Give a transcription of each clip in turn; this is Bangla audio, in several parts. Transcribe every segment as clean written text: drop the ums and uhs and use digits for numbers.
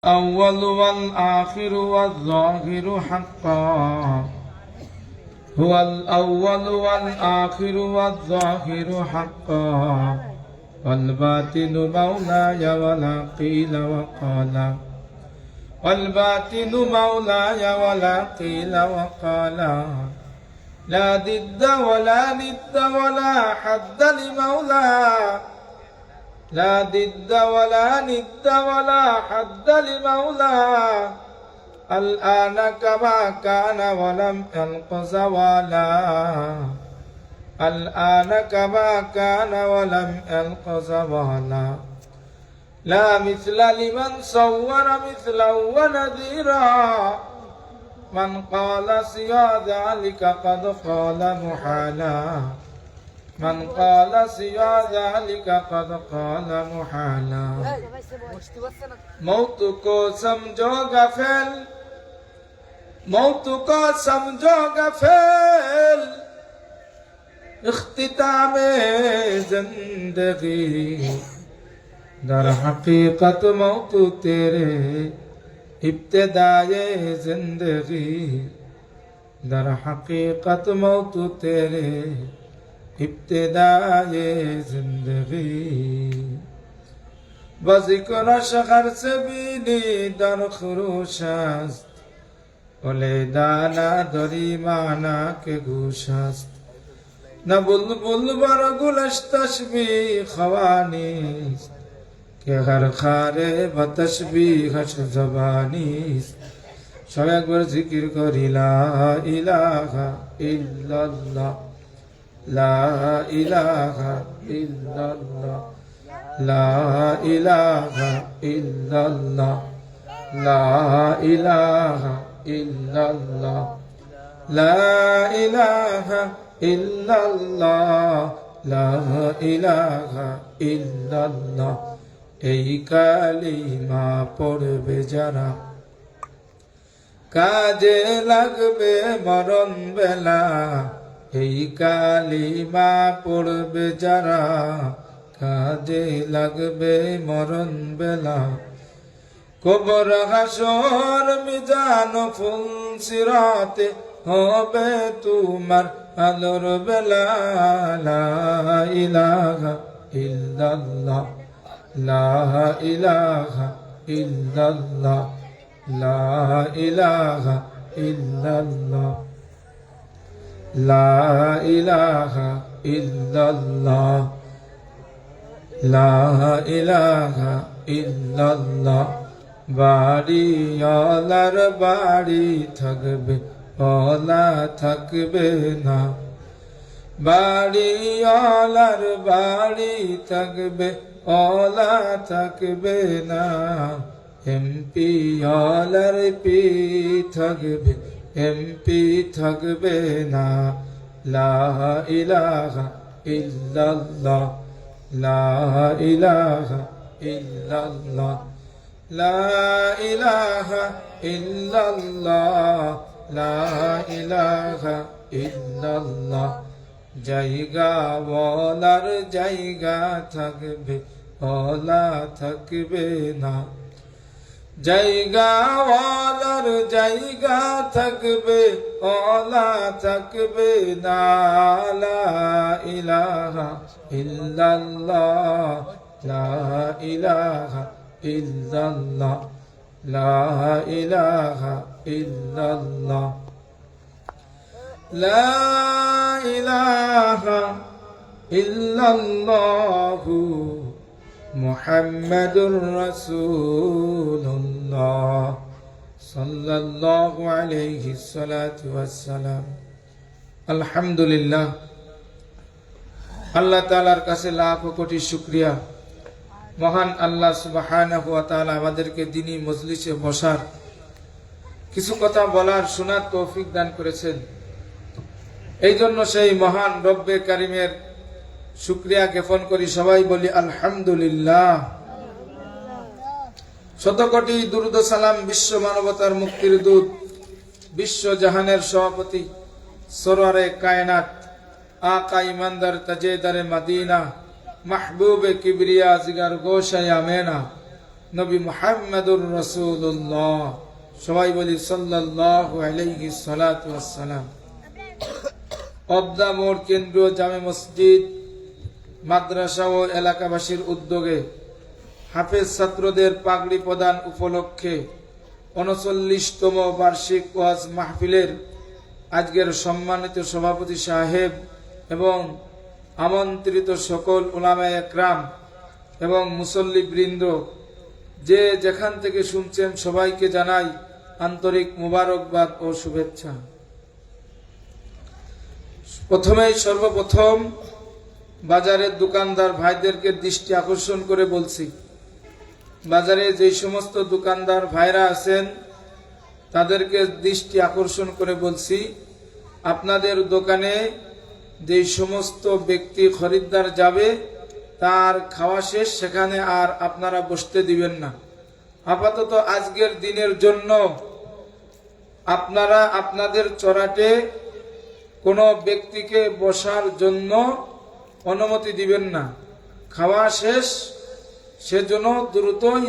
الأول والآخر والظاهر حقا، هو الأول والآخر والظاهر حقا، والباطن مولاي ولا قيل وقال، والباطن مولاي ولا قيل وقال، لا ضد ولا ند ولا حد لمولاه، لا ضد ولا ند ولا حد لمولاه، الآن كما كان ولم يلق زوالا، الآن كما كان ولم يلق زوالا، لا مثل لمن صور مثلا ونذيرا، من قال سوى ذلك قد قال محالا، من قال سوى ذلك قد قال محالا. मौत को समझो गफल, मौत को समझो गफल, इख्तिताम जिंदगी, दर हकीकत मौत तेरे इब्तिदाए जिंदगी, दर हकीकत मौत तेरे इब्तिदाए जिंदगी. बज़िक्र शगर से बीनी दर खुरूश است، वलिदाना दरी माना के गोश است، न बुलबुल बर गुलश तशबीह खवानी است، के हर खारे बतशबीहश ज़बानी است. সবাই একবার জিকির করি লা ইলাহা ইল্লাল্লাহ, লা ইলাহা ইল্লাল্লাহ, লা ইলাহা ইল্লাল্লাহ, লা ইলাহা ইল্লাল্লাহ, লা ইলাহা ইল্লাল্লাহ, লা ইলাহা ইল্লাল্লাহ. এই কালিমা পড়বে যারা কাজে লাগবে মরণ বেলা, এই কালিমা পড়বে যারা কাজে লাগবে মরণ বেলা. কবর হাসর মিজান ফুল সিরাতে হবে তোমার আলোর বেলা. লা ইলাহা ইল্লাল্লাহ, লা ইলাহা ইল্লাল্লাহ, লা ইলাহা ইল্লাল্লাহ, লা ইলাহা ইল্লাল্লাহ, লা ইলাহা ইল্লাল্লাহ. বাড়িওয়ালার বাড়ি থাকবে ওলা থাকবে না, বাড়িওয়ালার বাড়ি থাকবে ওলা থাকবে না, এমপি ওয়ালার পি থাকবে এমপি থাকবে না. লা ইলাহা ইল্লাল্লাহ, লা ইলাহা ইল্লাল্লাহ, লা ইলাহা ইল্লাল্লাহ, লা ইলাহা ইল্লাল্লাহ. জায়গা ওয়ালার জায়গা থাকবে ওলা থাকবে না, জায়গা ওয়ালার জায়গা থাকবে ওলা থাকবে না. লা ইলাহা ইল্লাল্লাহ, লা ইলাহা ইল্লাল্লাহ, লা ইলাহা ইল্লাল্লাহ, লা ইলাহা ইল্লাল্লাহু মুহাম্মাদুর রাসূলুল্লাহ সাল্লাল্লাহু আলাইহি সাল্লাতু ওয়াসসালাম. আলহামদুলিল্লাহ, আল্লাহ তাআলার কাছে লাখ কোটি শুকরিয়া. মহান আল্লাহ সুবহানাহু ওয়া তাআলা আমাদেরকে দ্বীনি মজলিসে বসার, কিছু কথা বলার, শোনার তৌফিক দান করেছেন। এই জন্য সেই মহান রব্বে কারিমের শুকরিয়া জ্ঞাপন করি। সবাই বলি আলহামদুলিল্লাহ। শত কোটি দুরুদ সালাম বিশ্ব মানবতার মুক্তির দূত, বিশ্ব জাহানের সভাপতি, সরওয়ারে কায়নাত, आका ईमानदार तजेदार मदीना महबूब किबरिया जिगर गोशाय आमेना নবী মুহাম্মদুর রাসূলুল্লাহ। সবাই বলি সাল্লাল্লাহু আলাইহি সাল্লাতু ওয়াসসালাম। অবদা মোড় কেন্দ্রীয় জামে মসজিদ, মাদ্রাসা ও এলাকাবাসীর উদ্যোগে হাফেজ ছাত্রদের পাগড়ি প্রদান উপলক্ষে ৩৯তম বার্ষিক ওয়াজ মাহফিলের আজকের সম্মানিত সভাপতি সাহেব এবং আমন্ত্রিত সকল উলামায়ে একরাম এবং মুসল্লিবৃন্দ, যে যেখান থেকে শুনছেন সবাইকে জানাই আন্তরিক মুবারকবাদ ও শুভেচ্ছা। সর্বপ্রথম বাজারের দোকানদার ভাইদেরকে দৃষ্টি আকর্ষণ করে বলছি, বাজারে যে সমস্ত দোকানদার ভাইরা আছেন তাদেরকে দৃষ্টি আকর্ষণ করে বলছি, আপনাদের দোকানে যে সমস্ত ব্যক্তি খরিদ্দার যাবে তার খাওয়া শেষ, সেখানে আর আপনারা বসতে দিবেন না। আপাতত আজকের দিনের জন্য আপনারা আপনাদের চড়াটে কোনো ব্যক্তিকে বসার জন্য অনুমতি দিবেন না। খাওয়া শেষ, সেজন্য দ্রুতই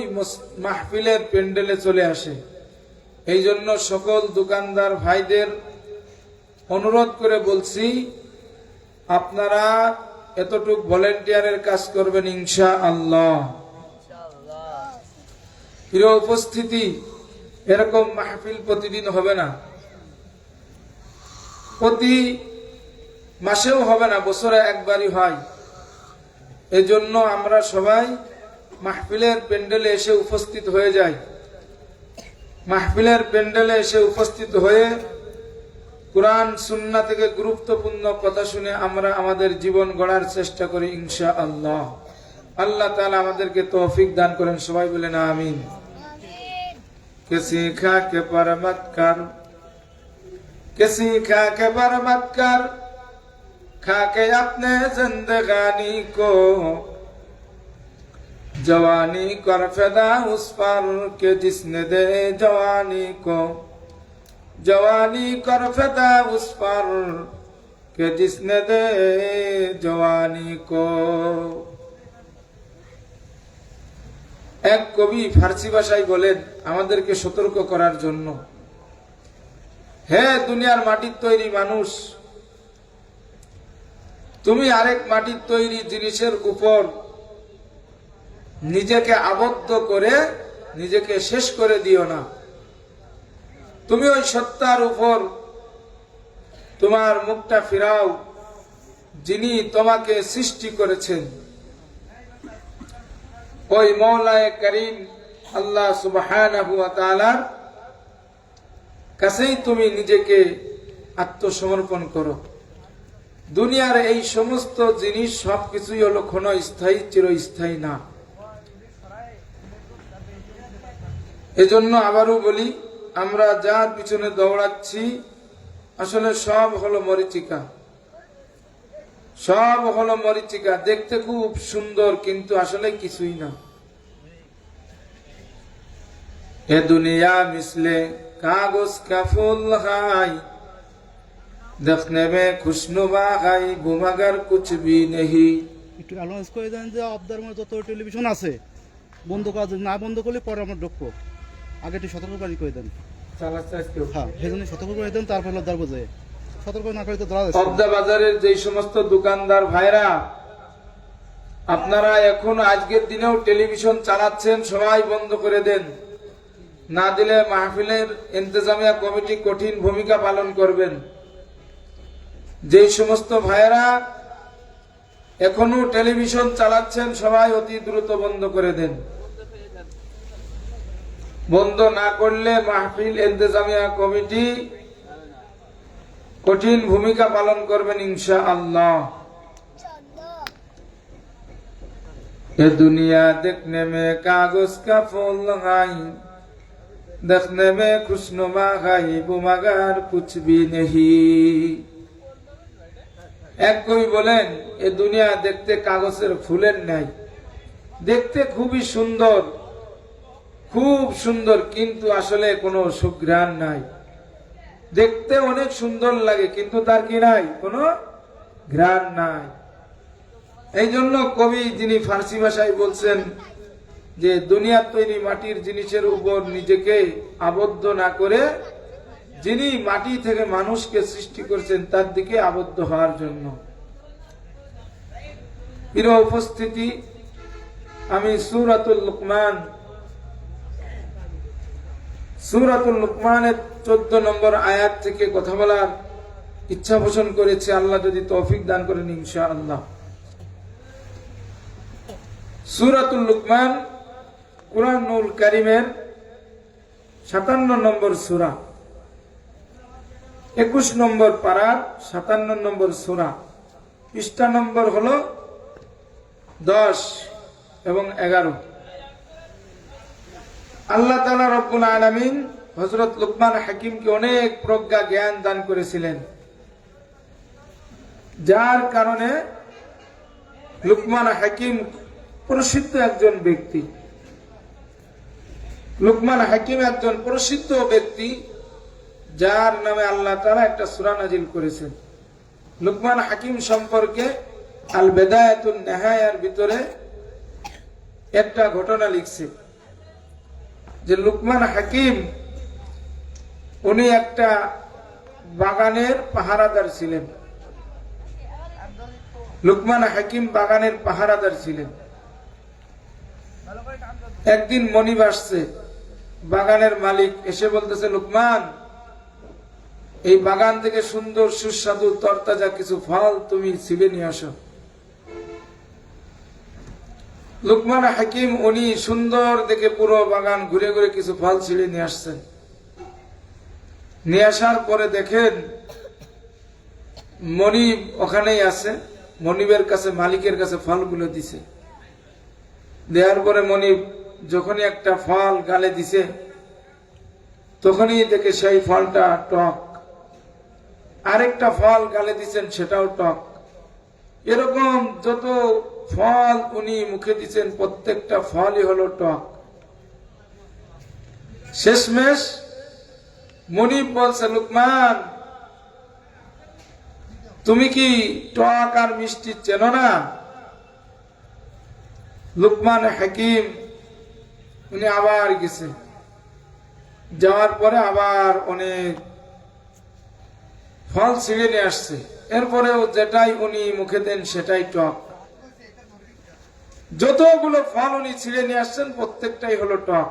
মাহফিলের প্যান্ডেলে চলে আসে। এই জন্য সকল দোকানদার ভাইদের অনুরোধ করে বলছি, আপনারা এতটুক ভলেন্টিয়ারের কাজ করবেন ইনশাআল্লাহ। প্রিয় উপস্থিতি, এরকম মাহফিল প্রতিদিন হবে না, প্রতি মাসেও হবে না, বছরে একবারই হয়। এজন্য আমরা সবাই মাহফিলের প্যান্ডেলে এসে উপস্থিত হয়ে যাই। মাহফিলের প্যান্ডেলে এসে উপস্থিত হয়ে কুরআন সুন্নাহ থেকে গুরুত্বপূর্ণ কথা শুনে আমরা আমাদের জীবন গড়ার চেষ্টা করি ইনশাআল্লাহ। আল্লাহ তাআলা আমাদেরকে তৌফিক দান করেন, সবাই বলেন আমিন। কে সিখা কে বরমত কর, কে সিখা কে বরমত কর, खा के अपने जिंदगानी को जवानी कर फिदा उस पर के जिसने दे जवानी को, जवानी कर फिदा उस पर के जिसने दे जवानी को। এক কবি ফার্সি ভাষায় বলেন আমাদেরকে সতর্ক করার জন্য, হে দুনিয়ার মাটির তৈরি মানুষ, তুমি আরেক মাটির তৈরি জিনিসের উপর নিজেকে আবদ্ধ করে নিজেকে শেষ করে দিও না। তুমি ওই সত্তার উপর তোমার মুখটা ফিরাও যিনি তোমাকে সৃষ্টি করেছেন। ওই মওলায়ে করিম আল্লাহ সুবহানাহু ওয়া তাআলার কাছেই তুমি নিজেকে আত্মসমর্পণ করো। দুনিয়ার এই সমস্ত জিনিস সবকিছুই হলো ক্ষণস্থায়ী, চিরস্থায়ী না। এজন্য আবারও বলি, আমরা যার পিছনে দৌড়াচ্ছি আসলে সব হলো মরীচিকা, সব হলো মরীচিকা। দেখতে খুব সুন্দর কিন্তু আসলে কিছুই না। এ দুনিয়া মিসলে কাগজ কা ফুল হাই, দেখনে মে খুশনুমা গাইব মগর কুছ ভি নেহি। একটু অ্যালাউন্স করে দেন যে আপনার মধ্যে যত টেলিভিশন আছে বন্ধ করা, না বন্ধ করলে পরে আমরা ঢুকবো। আগে একটু সতর্কবাণী করে দেন। হ্যাঁ, সেই জন্য সতর্ক করে দেন, তারপর ধরবো। যে সতর্ক না করে তো ধরা যাচ্ছে। অবদা বাজারের যে সমস্ত দোকানদার ভাইরা আপনারা এখন আজকের দিনেও টেলিভিশন চালাচ্ছেন, সবাই বন্ধ করে দেন। না দিলে মাহফিলের ইন্তেজামিয়া কমিটি কঠিন ভূমিকা পালন করবেন। যে সমস্ত ভাইরা এখনো টেলিভিশন চালাচ্ছেন সবাই অতি দ্রুত বন্ধ করে দেন। বন্ধ না করলে মাহফিল ইন্তেজামিয়া কমিটি কঠিন ভূমিকা পালন করবেন ইনশাআল্লাহ। এ দুনিয়া দেখনে মে কাগজ কা ফুল গাই, দেখনে মে খুশনুমা গাইব মগর কুছ ভি নেহি। এক কবি বলেন, এ দুনিয়া দেখতে কাগজের ফুলের ন্যায়, দেখতে খুবই সুন্দর, খুব সুন্দর, কিন্তু আসলে কোনো সুঘ্রাণ নাই। দেখতে অনেক সুন্দর লাগে কিন্তু তার কি নাই, কোনো ঘ্রাণ নাই। এই জন্য কবি যিনি ফার্সি ভাষায় বলছেন যে দুনিয়ার তৈরি মাটির জিনিসের উপর নিজেকে আবদ্ধ না করে যিনি মাটি থেকে মানুষকে সৃষ্টি করেছেন তার দিকে আবদ্ধ হওয়ার জন্য। প্রিয় উপস্থিতি, আমি সূরাতুল লুকমানের 14 নম্বর আয়াত থেকে কথা বলার ইচ্ছা পোষণ করেছি, আল্লাহ যদি তৌফিক দান করেন ইনশাআল্লাহ। সূরাতুল লুকমান কুরআনুল কারীমের 57 নম্বর সূরা, 21 নম্বর পারা, 57 নম্বর সূরা, পৃষ্ঠা নম্বর হলো 10 এবং 11। আল্লাহ তাআলা রব্বুল আলামিন হযরত লুকমান হাকিমকে অনেক প্রজ্ঞা জ্ঞান দান করেছিলেন, যার কারণে লুকমান হাকিম প্রসিদ্ধ একজন ব্যক্তি। লুকমান হাকিম একজন প্রসিদ্ধ ব্যক্তি, যার নামে আল্লাহ তাআলা একটা সূরা নাজিল করেছেন। লুকমান হাকিম সম্পর্কে আল বিদায়াতুন নিহায়ার ভিতরে একটা ঘটনা লিখছে যে লুকমান হাকিম উনি একটা বাগানের পাহারাদার ছিলেন। লুকমান হাকিম বাগানের পাহারাদার ছিলেন। একদিন মনিব আসছে, বাগানের মালিক এসে বলতেছে, লুকমান, এই বাগান থেকে সুন্দর সুস্বাদু তরতাজা কিছু ফল তুমি ছিঁড়ে নিয়ে আসো। লুকমান হাকিম উনি সুন্দর দেখে পুরো বাগান ঘুরে ঘুরে কিছু ফল ছিঁড়ে নিয়ে আসছেন। নিয়ে আসার পরে দেখেন মনিব ওখানেই আছে, মনিবের কাছে মালিকের কাছে ফলগুলো দিছে। দেওয়ার পরে মনিব যখনই একটা ফল গালে দিছে তখনই দেখে সেই ফলটা টক, আরেকটা ফল গালে দিচ্ছেন সেটাও টক। এরকম যত ফল উনি মুখে দিচ্ছেন প্রত্যেকটা ফলই হলো টক। শেষমেশ মনিব বলছে, লুকমান, তুমি কি টক আর মিষ্টি চেনো না? লুকমান হাকিম উনি আবার গেছে, যাওয়ার পরে আবার অনেক ফল ছিঁড়ে নিয়ে আসছে। এরপরেও যেটাই উনি মুখে দেন সেটাই টক। যতগুলো ফল উনি ছিঁড়ে নিয়ে আসছেন প্রত্যেকটাই হলো টক।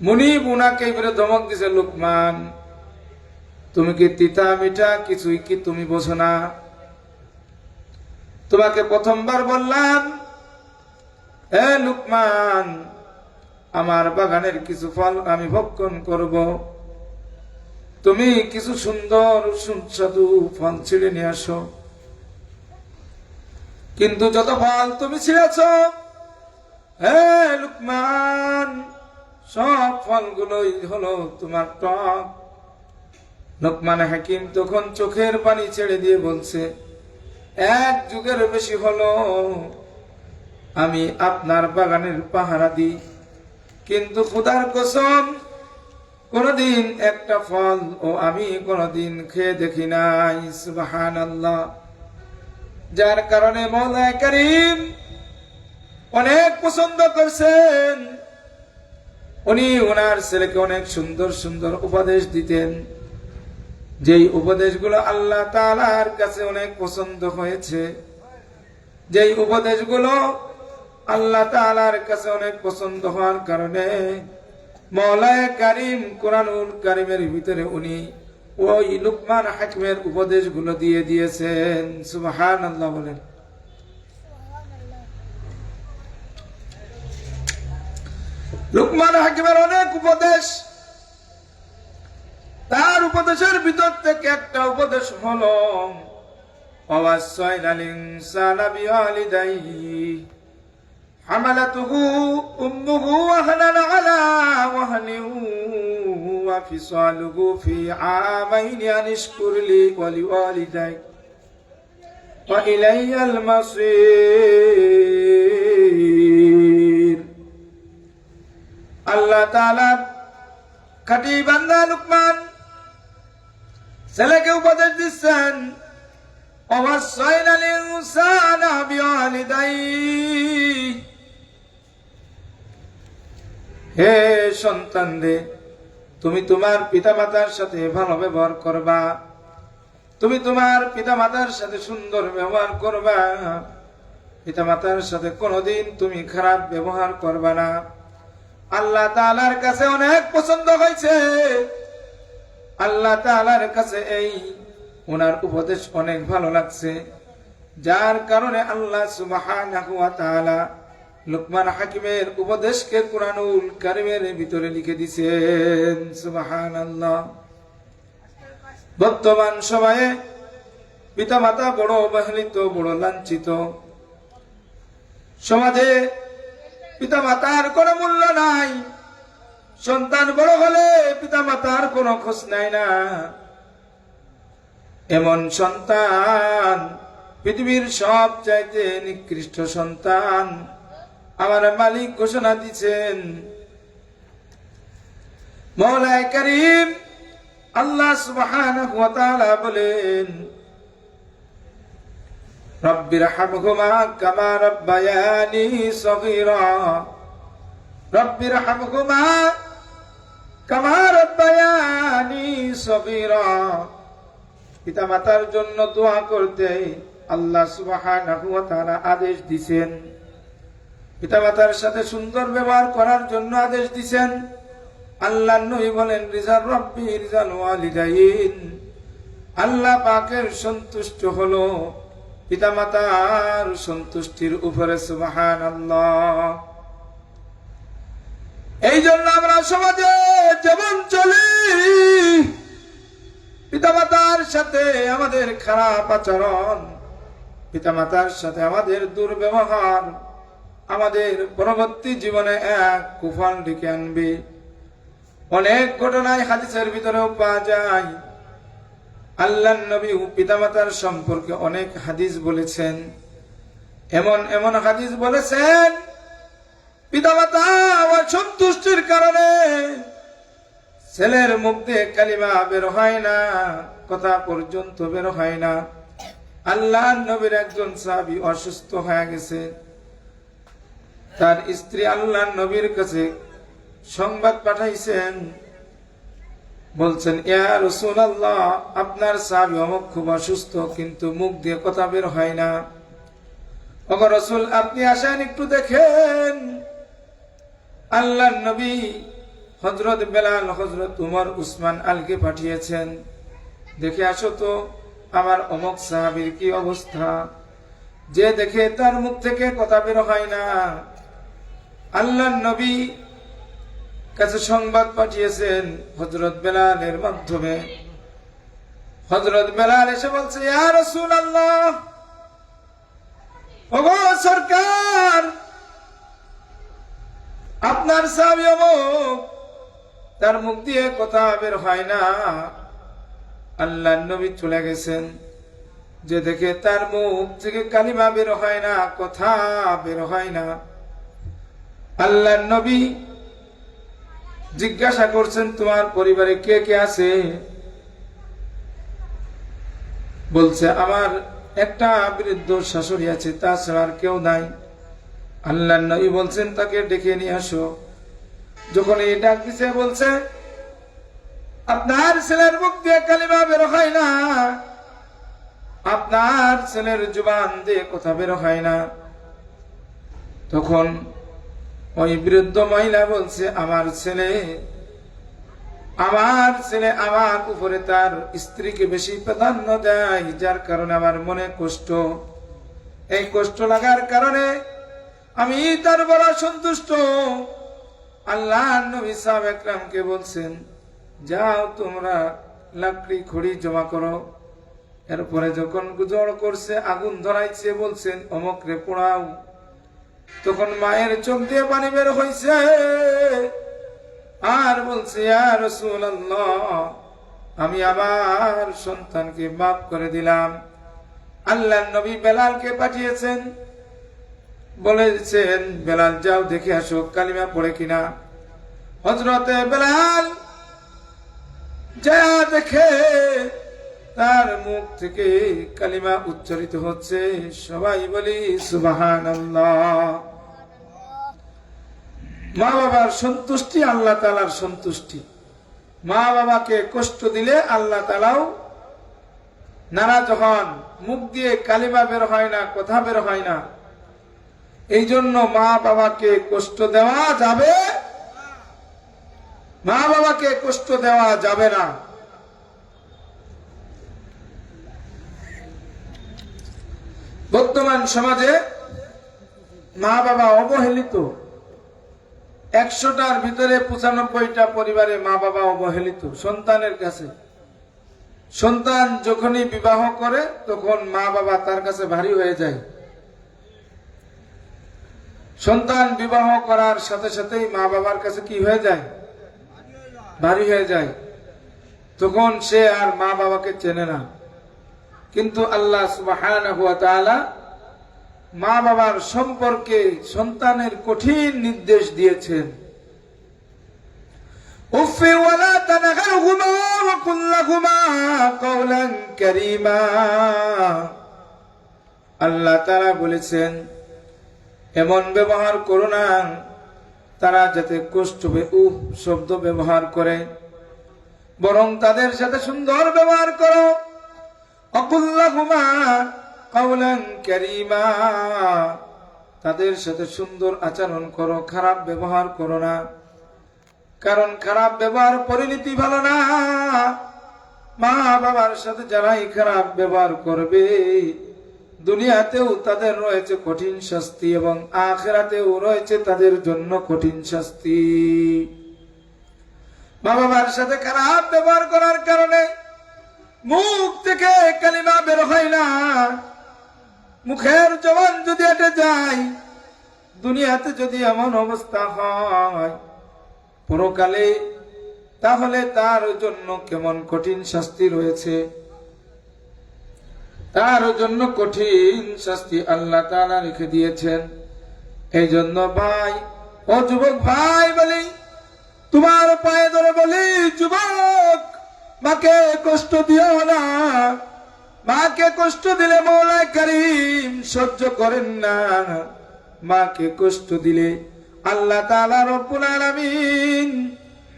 মুনিব উনাকে এবারে ধমক দিছে, লুকমান, তুমি কি তিতা মিঠা কিছুই কি তুমি বোঝো না? তোমাকে প্রথমবার বললাম, হে লুকমান, আমার বাগানের কিছু ফল আমি ভক্ষণ করব, তুমি কিছু সুন্দর সুস্বাদু ফল ছিঁড়ে নিয়ে আসো। কিন্তু যত ফল তুমি ছিঁড়েছ, হে লুকমান, সব ফলগুলোই হলো তোমার টক। লুকমান হাকিম তখন চোখের পানি ছেড়ে দিয়ে বলছে, 1 যুগের বেশি হলো আমি আপনার বাগানের পাহারা দিই, কিন্তু খোদার কসম কোনদিন একটা ফল ও আমি কোনদিন খেয়ে দেখি নাই। সুবহানাল্লাহ। যার কারণে মওলা কারীম অনেক পছন্দ করছেন। উনি ওনার ছেলেকে অনেক সুন্দর সুন্দর উপদেশ দিতেন, যেই উপদেশগুলো আল্লাহ তাআলার কাছে অনেক পছন্দ হয়েছে, যেই উপদেশগুলো আল্লাহ তাআলার কাছে অনেক পছন্দ হওয়ার কারণে মওলা কারীম কুরআনুল কারীমের ভিতরে উনি ওই লুকমান হাকিমের উপদেশগুলো দিয়ে দিয়েছেন। সুবহানাল্লাহ বলেন। লুকমান হাকিমের অনেক উপদেশ, তার উপদেশের ভিতর থেকে একটা উপদেশ হলো, ওয়াসাইনাল ইনসানা বিওয়ালিদাইহি হামালাতুহু উম্মুহু ওয়াহনান আলা ওয়াহনিন ওয়া ফিসালুহু ফি আমাইনি আন ইশকুর লি ওয়া লিওয়ালিদাইক ওয়া ইলাইয়াল মাসির। আল্লাহ তাআলা খাঁটি বান্দা লুকমান ছেলেকে উপদেশ দিচ্ছেন, ওয়াসাইনাল ইনসানা বিওয়ালিদাইহি, হে সন্তান রে, তুমি তোমার পিতামাতার সাথে ভালো ব্যবহার করবা, তুমি তোমার পিতামাতার সাথে সুন্দর ব্যবহার করবা, পিতামাতার সাথে কোনোদিন তুমি খারাপ ব্যবহার করবা না। আল্লাহ তাআলার কাছে অনেক পছন্দ হয়েছে, আল্লাহ তাআলার কাছে এই ওনার উপদেশ অনেক ভালো লাগছে, যার কারণে আল্লাহ সুবহানাহু ওয়া তাআলা লুকমান হাকিমের উপদেশকে কুরআনুল কারীমের ভিতরে লিখে দিয়েছেন। সুবহানাল্লাহ। বর্তমান সময়ে পিতামাতা বড় অবহেলিত, বড় লাঞ্ছিত। সমাজে পিতামাতার কোনো মূল্য নাই। সন্তান বড় হলে পিতামাতার কোনো খোঁজ নাই না। এমন সন্তান পৃথিবীর সবচাইতে নিকৃষ্ট সন্তান। আমার মালিক ঘোষণা দিচ্ছেন, মওলাই কারীম আল্লাহ সুবহানাহু ওয়া তাআলা বলেন, রব্বিরহামহুমা কামা রাব্বায়ানি সগীরা, রব্বিরহামহুমা কামা রাব্বায়ানি সগীরা। পিতামাতার জন্য দোয়া করতে আল্লাহ সুবহানাহু ওয়া তাআলা আদেশ দিয়েছেন, পিতামাতার সাথে সুন্দর ব্যবহার করার জন্য আদেশ দিয়েছেন। আল্লাহর নবী বলেন, রিজাল রব্বি রিজাল ওয়ালিদাইন, আল্লাহ পাকের সন্তুষ্ট হলো পিতামাতার সন্তুষ্টির উপরে। সুবহানাল্লাহ। এই জন্য আমরা সমাজে যেমন চলি, পিতামাতার সাথে আমাদের খারাপ আচরণ, পিতামাতার সাথে আমাদের দুর্ব্যবহার আমাদের পরবর্তী জীবনে এক কুফল ডেকে আনবে। অনেক ঘটনায় হাদিসের ভিতরেও পাওয়া যায়। আল্লাহর নবী পিতামাতার সম্পর্কে অনেক হাদিস বলেছেন। এমন এমন হাদিস বলেছেন, পিতামাতা অসন্তুষ্টির কারণে ছেলের মুখ দিয়ে কালিমা বের হয় না, কথা পর্যন্ত বের হয় না। আল্লাহর নবীর একজন সাহাবী অসুস্থ হয়ে গেছে। তার স্ত্রী আল্লাহর নবীর কাছে সংবাদ পাঠাইছেন, বলছেন, ইয়া রাসূলুল্লাহ, আপনার সাহাবী অমুক খুব অসুস্থ, কিন্তু মুখ দিয়ে কথা বের হয় না। ওগো রাসূল, আপনি আসেন একটু দেখেন। আল্লাহর নবী হযরত বেলাল, হযরত উমর, উসমান আলীকে পাঠিয়েছেন, দেখে আসো তো আমার অমুক সাহাবীর কি অবস্থা। যে দেখে তার মুখ থেকে কথা বের হয় না। আল্লাহর নবী কাছে সংবাদ পাঠিয়েছেন হযরত বেলালের মাধ্যমে। হযরত বেলাল এসে বলছে, ইয়া রাসূলুল্লাহ, ওগো সরকার, আপনার সাহাবী অমুক, তার মুখ দিয়ে কথা বের হয় না। আল্লাহর নবী চলে গেছেন। যে দেখে তার মুখ থেকে কালিমা বের হয় না, কথা বের হয় না। আল্লাহর নবী জিজ্ঞাসা করছেন, তোমার পরিবারে কে কে আছে? বলছে, আমার একটা বৃদ্ধ শাশুড়ি আছে, তাছাড়া আর কেউ নাই। আল্লাহর নবী বলছেন, তাকে ডেকে নিয়ে আসো। যখন এই ডাক দিছে, বলছে, আপনার ছেলের মুখ দিয়ে কালিমা বের হয় না, আপনার ছেলের জুবান দিয়ে কথা বের হয় না। তখন ওই বৃদ্ধ মহিলা বলছে, আমার ছেলে আমার উপরে তার স্ত্রীকে বেশি প্রাধান্য দেয়, যার কারণে আমার মনে কষ্ট। এই কষ্ট লাগার কারণে আমি তার বড় সন্তুষ্ট। আল্লাহর নবী সাহাবা একরামকে বলছেন, যাও তোমরা লাকড়ি খড়ি জমা করো। এরপরে যখন জড় করছে, আগুন ধরাইছে, বলছেন অমুক রে পোড়াও। তখন মায়ের চোখ দিয়ে পানি বের হয়েছে, আর বলছে, ইয়া রাসূলুল্লাহ, আমি আমার সন্তানকে মাফ করে দিলাম। আল্লাহর নবী বেলালকে পাঠিয়েছেন, বলেছেন, বেলাল যাও দেখে আসো কালিমা পড়ে কিনা। হযরতে বেলাল যা দেখে তার মুখ থেকে কালিমা উচ্চারিত হচ্ছে। সবাই বলি সুবহানাল্লাহ। মা বাবার সন্তুষ্টি আল্লাহ তাআলার সন্তুষ্টি। মা বাবাকে কষ্ট দিলে আল্লাহ তাআলাও নারাজ হন, মুখ দিয়ে কালিমা বের হয় না, কথা বের হয় না। এই জন্য মা বাবাকে কষ্ট দেওয়া যাবে, মা বাবাকে কষ্ট দেওয়া যাবে না। বর্তমান সমাজে মা বাবা অবহেলিত। 100টার ভিতরে 95টা পরিবারে মা বাবা অবহেলিত সন্তানের কাছে। সন্তান যখনই বিবাহ করে তখন মা বাবা তার কাছে ভারী হয়ে যায়। সন্তান বিবাহ করার সাথে সাথেই মা বাবার কাছে কি হয়ে যায়? ভারী হয়ে যায়। তখন সে আর মা বাবাকে চেনে না। কিন্তু আল্লাহ সুবহানাহু ওয়া তাআলা মা বাবার সম্পর্কে সন্তানের কঠিন নির্দেশ দিয়েছেন। উফি ওয়ালা তানহারহুমা ওয়া কুল লাহুমা কাওলান কারীমা। আল্লাহ তাআলা বলেছেন, এমন ব্যবহার করো না তারা যাতে কষ্ট পেয়ে উফ শব্দ ব্যবহার করে, বরং তাদের সাথে সুন্দর ব্যবহার করো। ওয়াকুল লাহুমা কাওলান কারীমা, তাদের সাথে সুন্দর আচরণ করো, খারাপ ব্যবহার করো না। কারণ খারাপ ব্যবহার পরিণতি ভালো না। মা বাবার সাথে যারাই খারাপ ব্যবহার করবে দুনিয়াতেও তাদের রয়েছে কঠিন শাস্তি এবং আখিরাতেও রয়েছে তাদের জন্য কঠিন শাস্তি। মা বাবার সাথে খারাপ ব্যবহার করার কারণে মুখ থেকে কালিমা বের হয় না, মুখের জবান যদি এটে যায়, দুনিয়াতে যদি এমন অবস্থা হয় পরকালে, তাহলে তার জন্য কেমন কঠিন শাস্তি রয়েছে। তার জন্য কঠিন শাস্তি আল্লাহ তাআলা রেখে দিয়েছেন। এই জন্য ভাই, ও যুবক ভাই বলি, তোমার পায়ে ধরে বলি, যুবক মাকে কষ্ট দিও না। মাকে কষ্ট দিলে মওলা কারীম সহ্য করেন না। মাকে কষ্ট দিলে আল্লাহ তাআলা রব্বুল আলামিন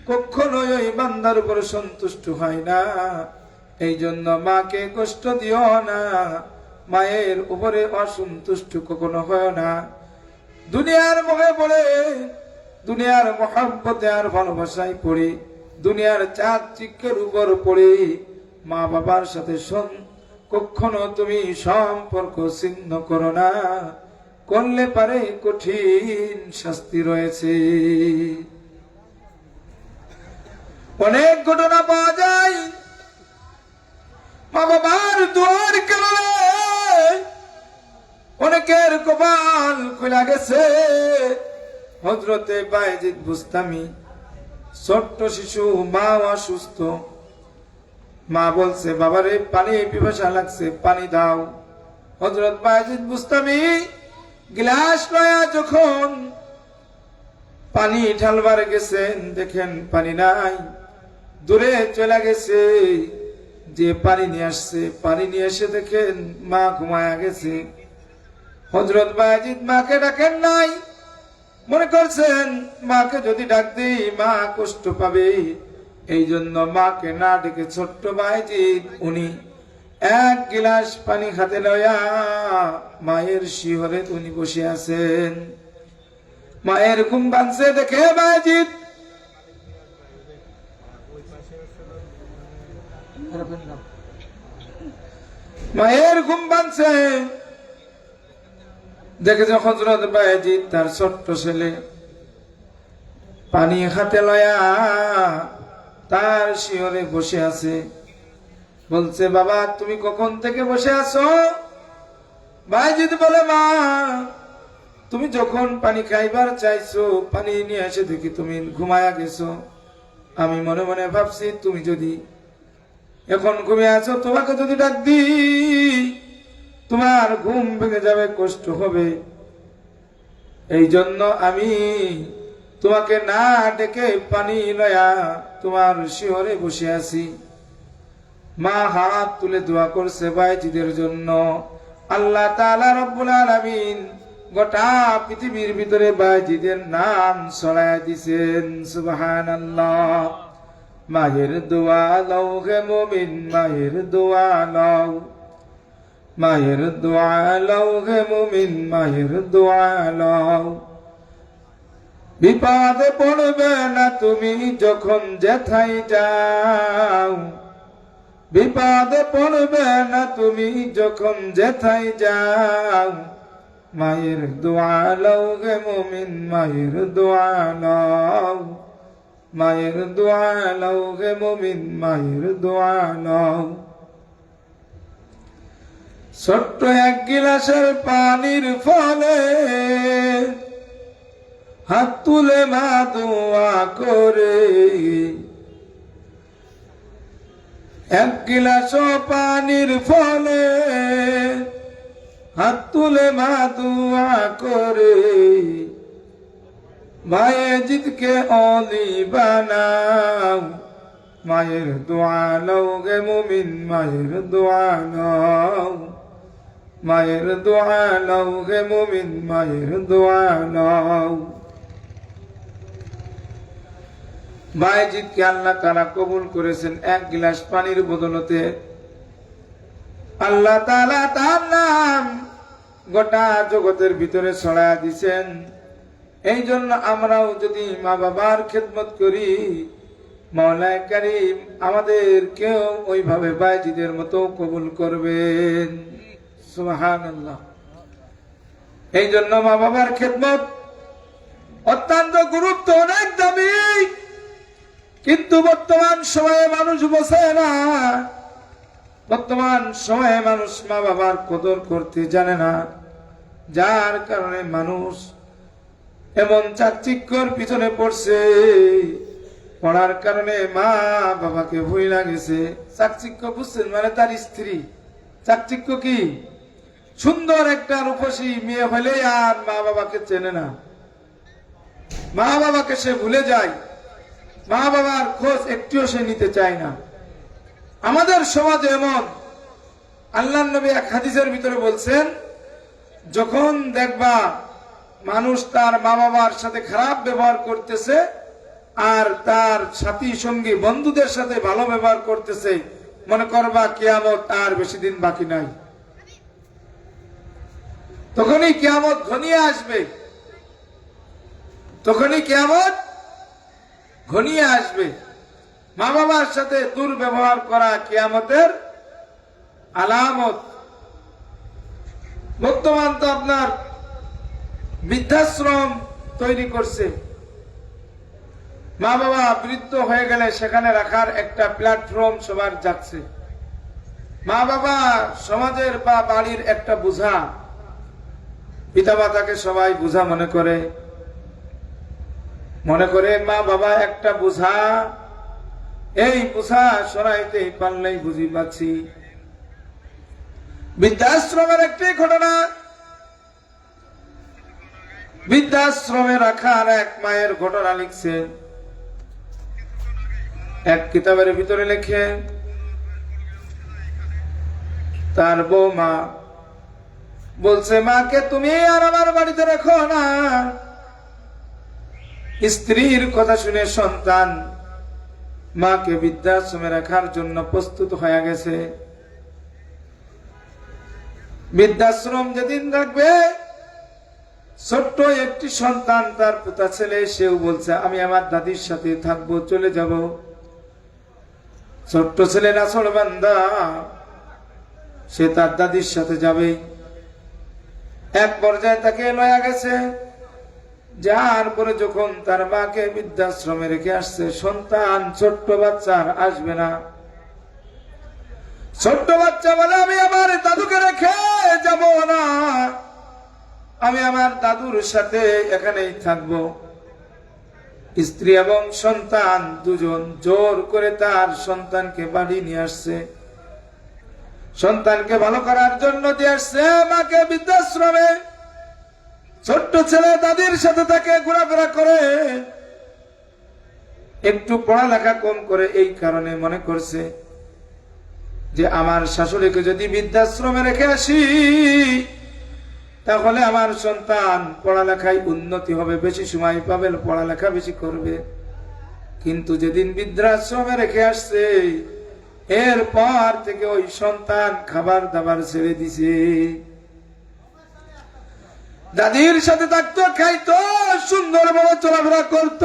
কখনোই ওই বান্দার উপর সন্তুষ্ট হয় না। এই জন্য মাকে কষ্ট দিও না, মায়ের উপরে অসন্তুষ্ট কখনো হয় না। দুনিয়ার মোহে পড়ে, দুনিয়ার মহব্বতে আর ভালোবাসায় পড়ে, দুনিয়ার চাকচিক্যের উপর পড়ে মা বাবার সাথে কখনো তুমি সম্পর্ক ছিন্ন করো না। করলে পারে কঠিন শাস্তি রয়েছে। অনেক ঘটনা পাওয়া যায় মা বাবার দুয়ার কারণে অনেকের কপাল খুলে গেছে। হযরতে বায়েজিদ বুস্তামি, ছোট্ট শিশু, মা অসুস্থ, মা বলছে বাবারে পানি পিপাসা লাগছে, পানি দাও। হযরত বায়েজিদ বুস্তামি গ্লাস লয়া যখন পানি ঢালবার গেছেন, দেখেন পানি নাই, দূরে চলে গেছে। যে পানি নিয়ে আসছে, পানি নিয়ে এসে দেখেন মা ঘুমায়া গেছে। হযরত বায়েজিদ মাকে ডাকেন নাই, মনে করছেন মাকে যদি ডাক দিই মা কষ্ট পাবে। এই জন্য মাকে না ডেকে ছোট্ট বায়েজিদ উনি এক গিলাস পানি হাতে লয়া মায়ের শিহরে উনি বসে আছেন। মায়ের ঘুম ভাঙছে দেখে বায়েজিদ মায়ের ঘুম ভাঙছে দেখে যে হযরত বায়েজিদ তার ছোট্ট ছেলে পানি হাতে লয়া তার শিহরে বসে আছে। বলছে বাবা তুমি কখন থেকে বসে আছো? বায়েজিদ বলে মা তুমি যখন পানি খাইবার চাইছো, পানি নিয়ে এসে দেখি তুমি ঘুমায়া গেছো। আমি মনে মনে ভাবছি তুমি যদি এখন ঘুমিয়ে আছো, তোমাকে যদি ডাক দিই তোমার ঘুম ভেঙে যাবে, কষ্ট হবে। এই জন্য আমি তোমাকে না ডেকে পানি লয়া তোমার শিহরে বসে আছি। মা হাত তুলে দোয়া করছে বায়েজিদের জন্য। আল্লাহ তাআলা রব্বুল আলামিন গোটা পৃথিবীর ভিতরে বায়জিদের নাম ছড়ায় দিছেন। সুবহানাল্লাহ। মায়ের দোয়া লও হে মুমিন, মায়ের দোয়া লও, মায়ের দোয়া লও হে মুমিন, মায়ের দোয়া লও। বিপদে পড়বে না তুমি যখন যেথায় যাও, বিপদে পড়বে না তুমি যখন যেথায় যাও। মায়ের দোয়া লও গে মুমিন, মায়ের দোয়া লও, মায়ের দোয়া লও গে মুমিন, মায়ের দোয়া লও। ছোট্ট এক গিলাসের পানির ফলে হাত তুলে মা দোয়া করে, এক গিলাস পানির ফলে হাত তুলে মা দোয়া করে। বায়েজিদকে অলি বানাও, মায়ের দোয়া লও গে মুমিন, মায়ের দোয়া লও, মায়ের দোয়া লও গে মুমিন, মায়ের দোয়া লও। বায়েজিদকে আল্লাহ তাআলা কবুল করেছেন এক গিলাস পানির বদলতে। আল্লাহ তাআলা তার নাম গোটা জগতের ভিতরে ছড়ায় দিছেন। এই জন্য আমরাও যদি মা বাবার খেদমত করি, মাওলানা কারীম আমাদেরকেও ওইভাবে বায়েজিদের মতো কবুল করবেন। সুবহানাল্লাহ। এই জন্য মা বাবার খেদমত অত্যন্ত গুরুত্ব, অনেক দামি। কিন্তু বর্তমান সময়ে মানুষ বোঝে না, বর্তমান সময়ে মানুষ মা বাবার কদর করতে জানে না, যার কারণে মানুষ এমন চাকচিক্যর পিছনে পড়ছে। পড়ার কারণে মা বাবাকে ভুইলা গেছে। চাকচিক্য বুঝছেন মানে তার স্ত্রী। চাকচিক্য কি? সুন্দর একটা রূপসী মেয়ে হলে আর মা বাবাকে চেনে না, মা বাবাকে সে ভুলে যায়, মা বাবার খোঁজ একটিও সে নিতে চায় না। আমাদের সমাজে এমন। আল্লাহর নবী এক হাদিসের ভিতরে বলছেন, যখন দেখবা মানুষ তার মা বাবার সাথে খারাপ ব্যবহার করতেছে আর তার সাথী সঙ্গী বন্ধুদের সাথে ভালো ব্যবহার করতেছে, মনে করবা কিয়ামত আর বেশি দিন বাকি নাই। তখনই কিয়ামত ঘনিয়ে আসবে, তখনই কিয়ামত ঘনিয়ে আসবে। মা বাবার সাথে দুর্ব্যবহার করা কিয়ামতের আলামত। বর্তমান তো আপনার বৃদ্ধাশ্রম তৈরি করছে। মা বাবা বৃদ্ধ হয়ে গেলে সেখানে রাখার একটা প্ল্যাটফর্ম সবার যাচ্ছে। মা বাবা সমাজের বা বাড়ির একটা বোঝা, পিতামাতাকে সবাই বোঝা মনে করে, মনে করে মা বাবা একটা বোঝা, এই বোঝা সরাইতে পারলেই বুঝি পাচ্ছি। বৃদ্ধাশ্রমের একটি ঘটনা। বৃদ্ধাশ্রমে রাখার এক মায়ের ঘটনা লিখছে এক কিতাবের ভিতরে। লেখে তার বৌমা বলছে, মাকে তুমি আর আমার বাড়িতে রেখো না। স্ত্রীর কথা শুনে সন্তান মাকে বৃদ্ধাশ্রমে রাখার জন্য প্রস্তুত হয়ে গেছে। বৃদ্ধাশ্রম যেদিন থাকবে, ছোট্ট একটি সন্তান তার পুতা ছেলে, সেও বলছে আমি আমার দাদির সাথে থাকবো, চলে যাব। ছোট্ট ছেলে নাছোড়বান্দা, সে তার দাদির সাথে যাবে। এক পর্যায়ে তাকে লয়া গেছে। যার পরে যখন তার মাকে বৃদ্ধাশ্রমে রেখে আসছে, সন্তান ছোট্ট বাচ্চা আর আসবে না। ছোট্ট বাচ্চা বলে আমি আমার দাদুকে রেখে যাব না, আমি আমার দাদুর সাথে এখানেই থাকবো। স্ত্রী এবং সন্তান দুজন জোর করে তার সন্তানকে বাড়ি নিয়ে আসছে। সন্তানকে ভালো করার জন্য দিয়ে আসছে মাকে বৃদ্ধাশ্রমে। ছোট্ট ছেলে দাদির সাথে তাকে ঘোরাফেরা করে, একটু পড়ালেখা কম করে, এই কারণে মনে করছে যে আমার শাশুড়িকে যদি বৃদ্ধাশ্রমে রেখে আসি তাহলে আমার সন্তান পড়ালেখায় উন্নতি হবে, বেশি সময় পাবে, পড়ালেখা বেশি করবে। কিন্তু যেদিন বৃদ্ধাশ্রমে রেখে আসছে, এরপর থেকে ওই সন্তান খাবার দাবার ছেড়ে দিছে। দাদির সাথে থাকতো, খাইতো, সুন্দরভাবে চলাফেরা করত।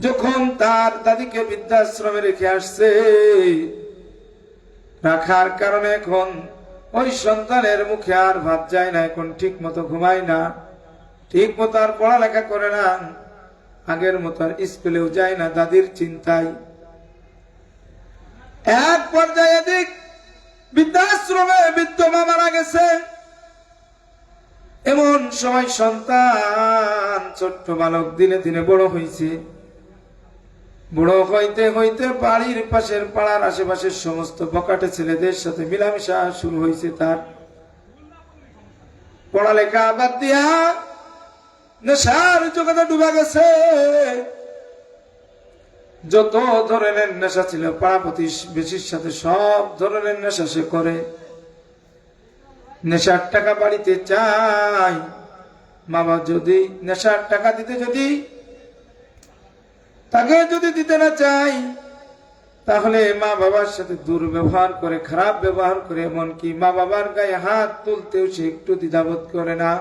যখন তার দাদিকে বৃদ্ধাশ্রমে রেখে আসছে, রাখার কারণে এখন ওই সন্তানের মুখে আর ভাত যায় না, এখন ঠিক মতো ঘুমায় না, ঠিক মতো আর পড়ালেখা করে না, আগের মতো আর স্কুলেও যায় না দাদির চিন্তায়। এক পর্যায়ে দিক বৃদ্ধাশ্রমে বৃদ্ধ মা মারা গেছে। এমন সময় সন্তান ছোট্ট বালক দিনে দিনে বড় হয়েছে। বড় হইতে হইতে বাড়ির পাশের পাড়ার আশেপাশের সমস্ত বকাটে ছেলেদের সাথে মিলামেশা শুরু হয়েছে। তার পড়ালেখা বাদ দিয়া নেশার জগতে ডুবে গেছে। যত ধরনের নেশা ছিল পাড়া প্রতিবেশীর সাথে সব ধরনের নেশা সে করে। নেশার টাকা বাড়িতে চাই, মা বাবা যদি নেশার টাকা দিতে যদি তাকে যদি দিতে না চাই, তাহলে মা বাবার সাথে দুর্ব্যবহার করে, খারাপ ব্যবহার করে, এমনকি মা বাবার গায়ে হাত তুলতেও সে একটু দ্বিধাবোধ করে না।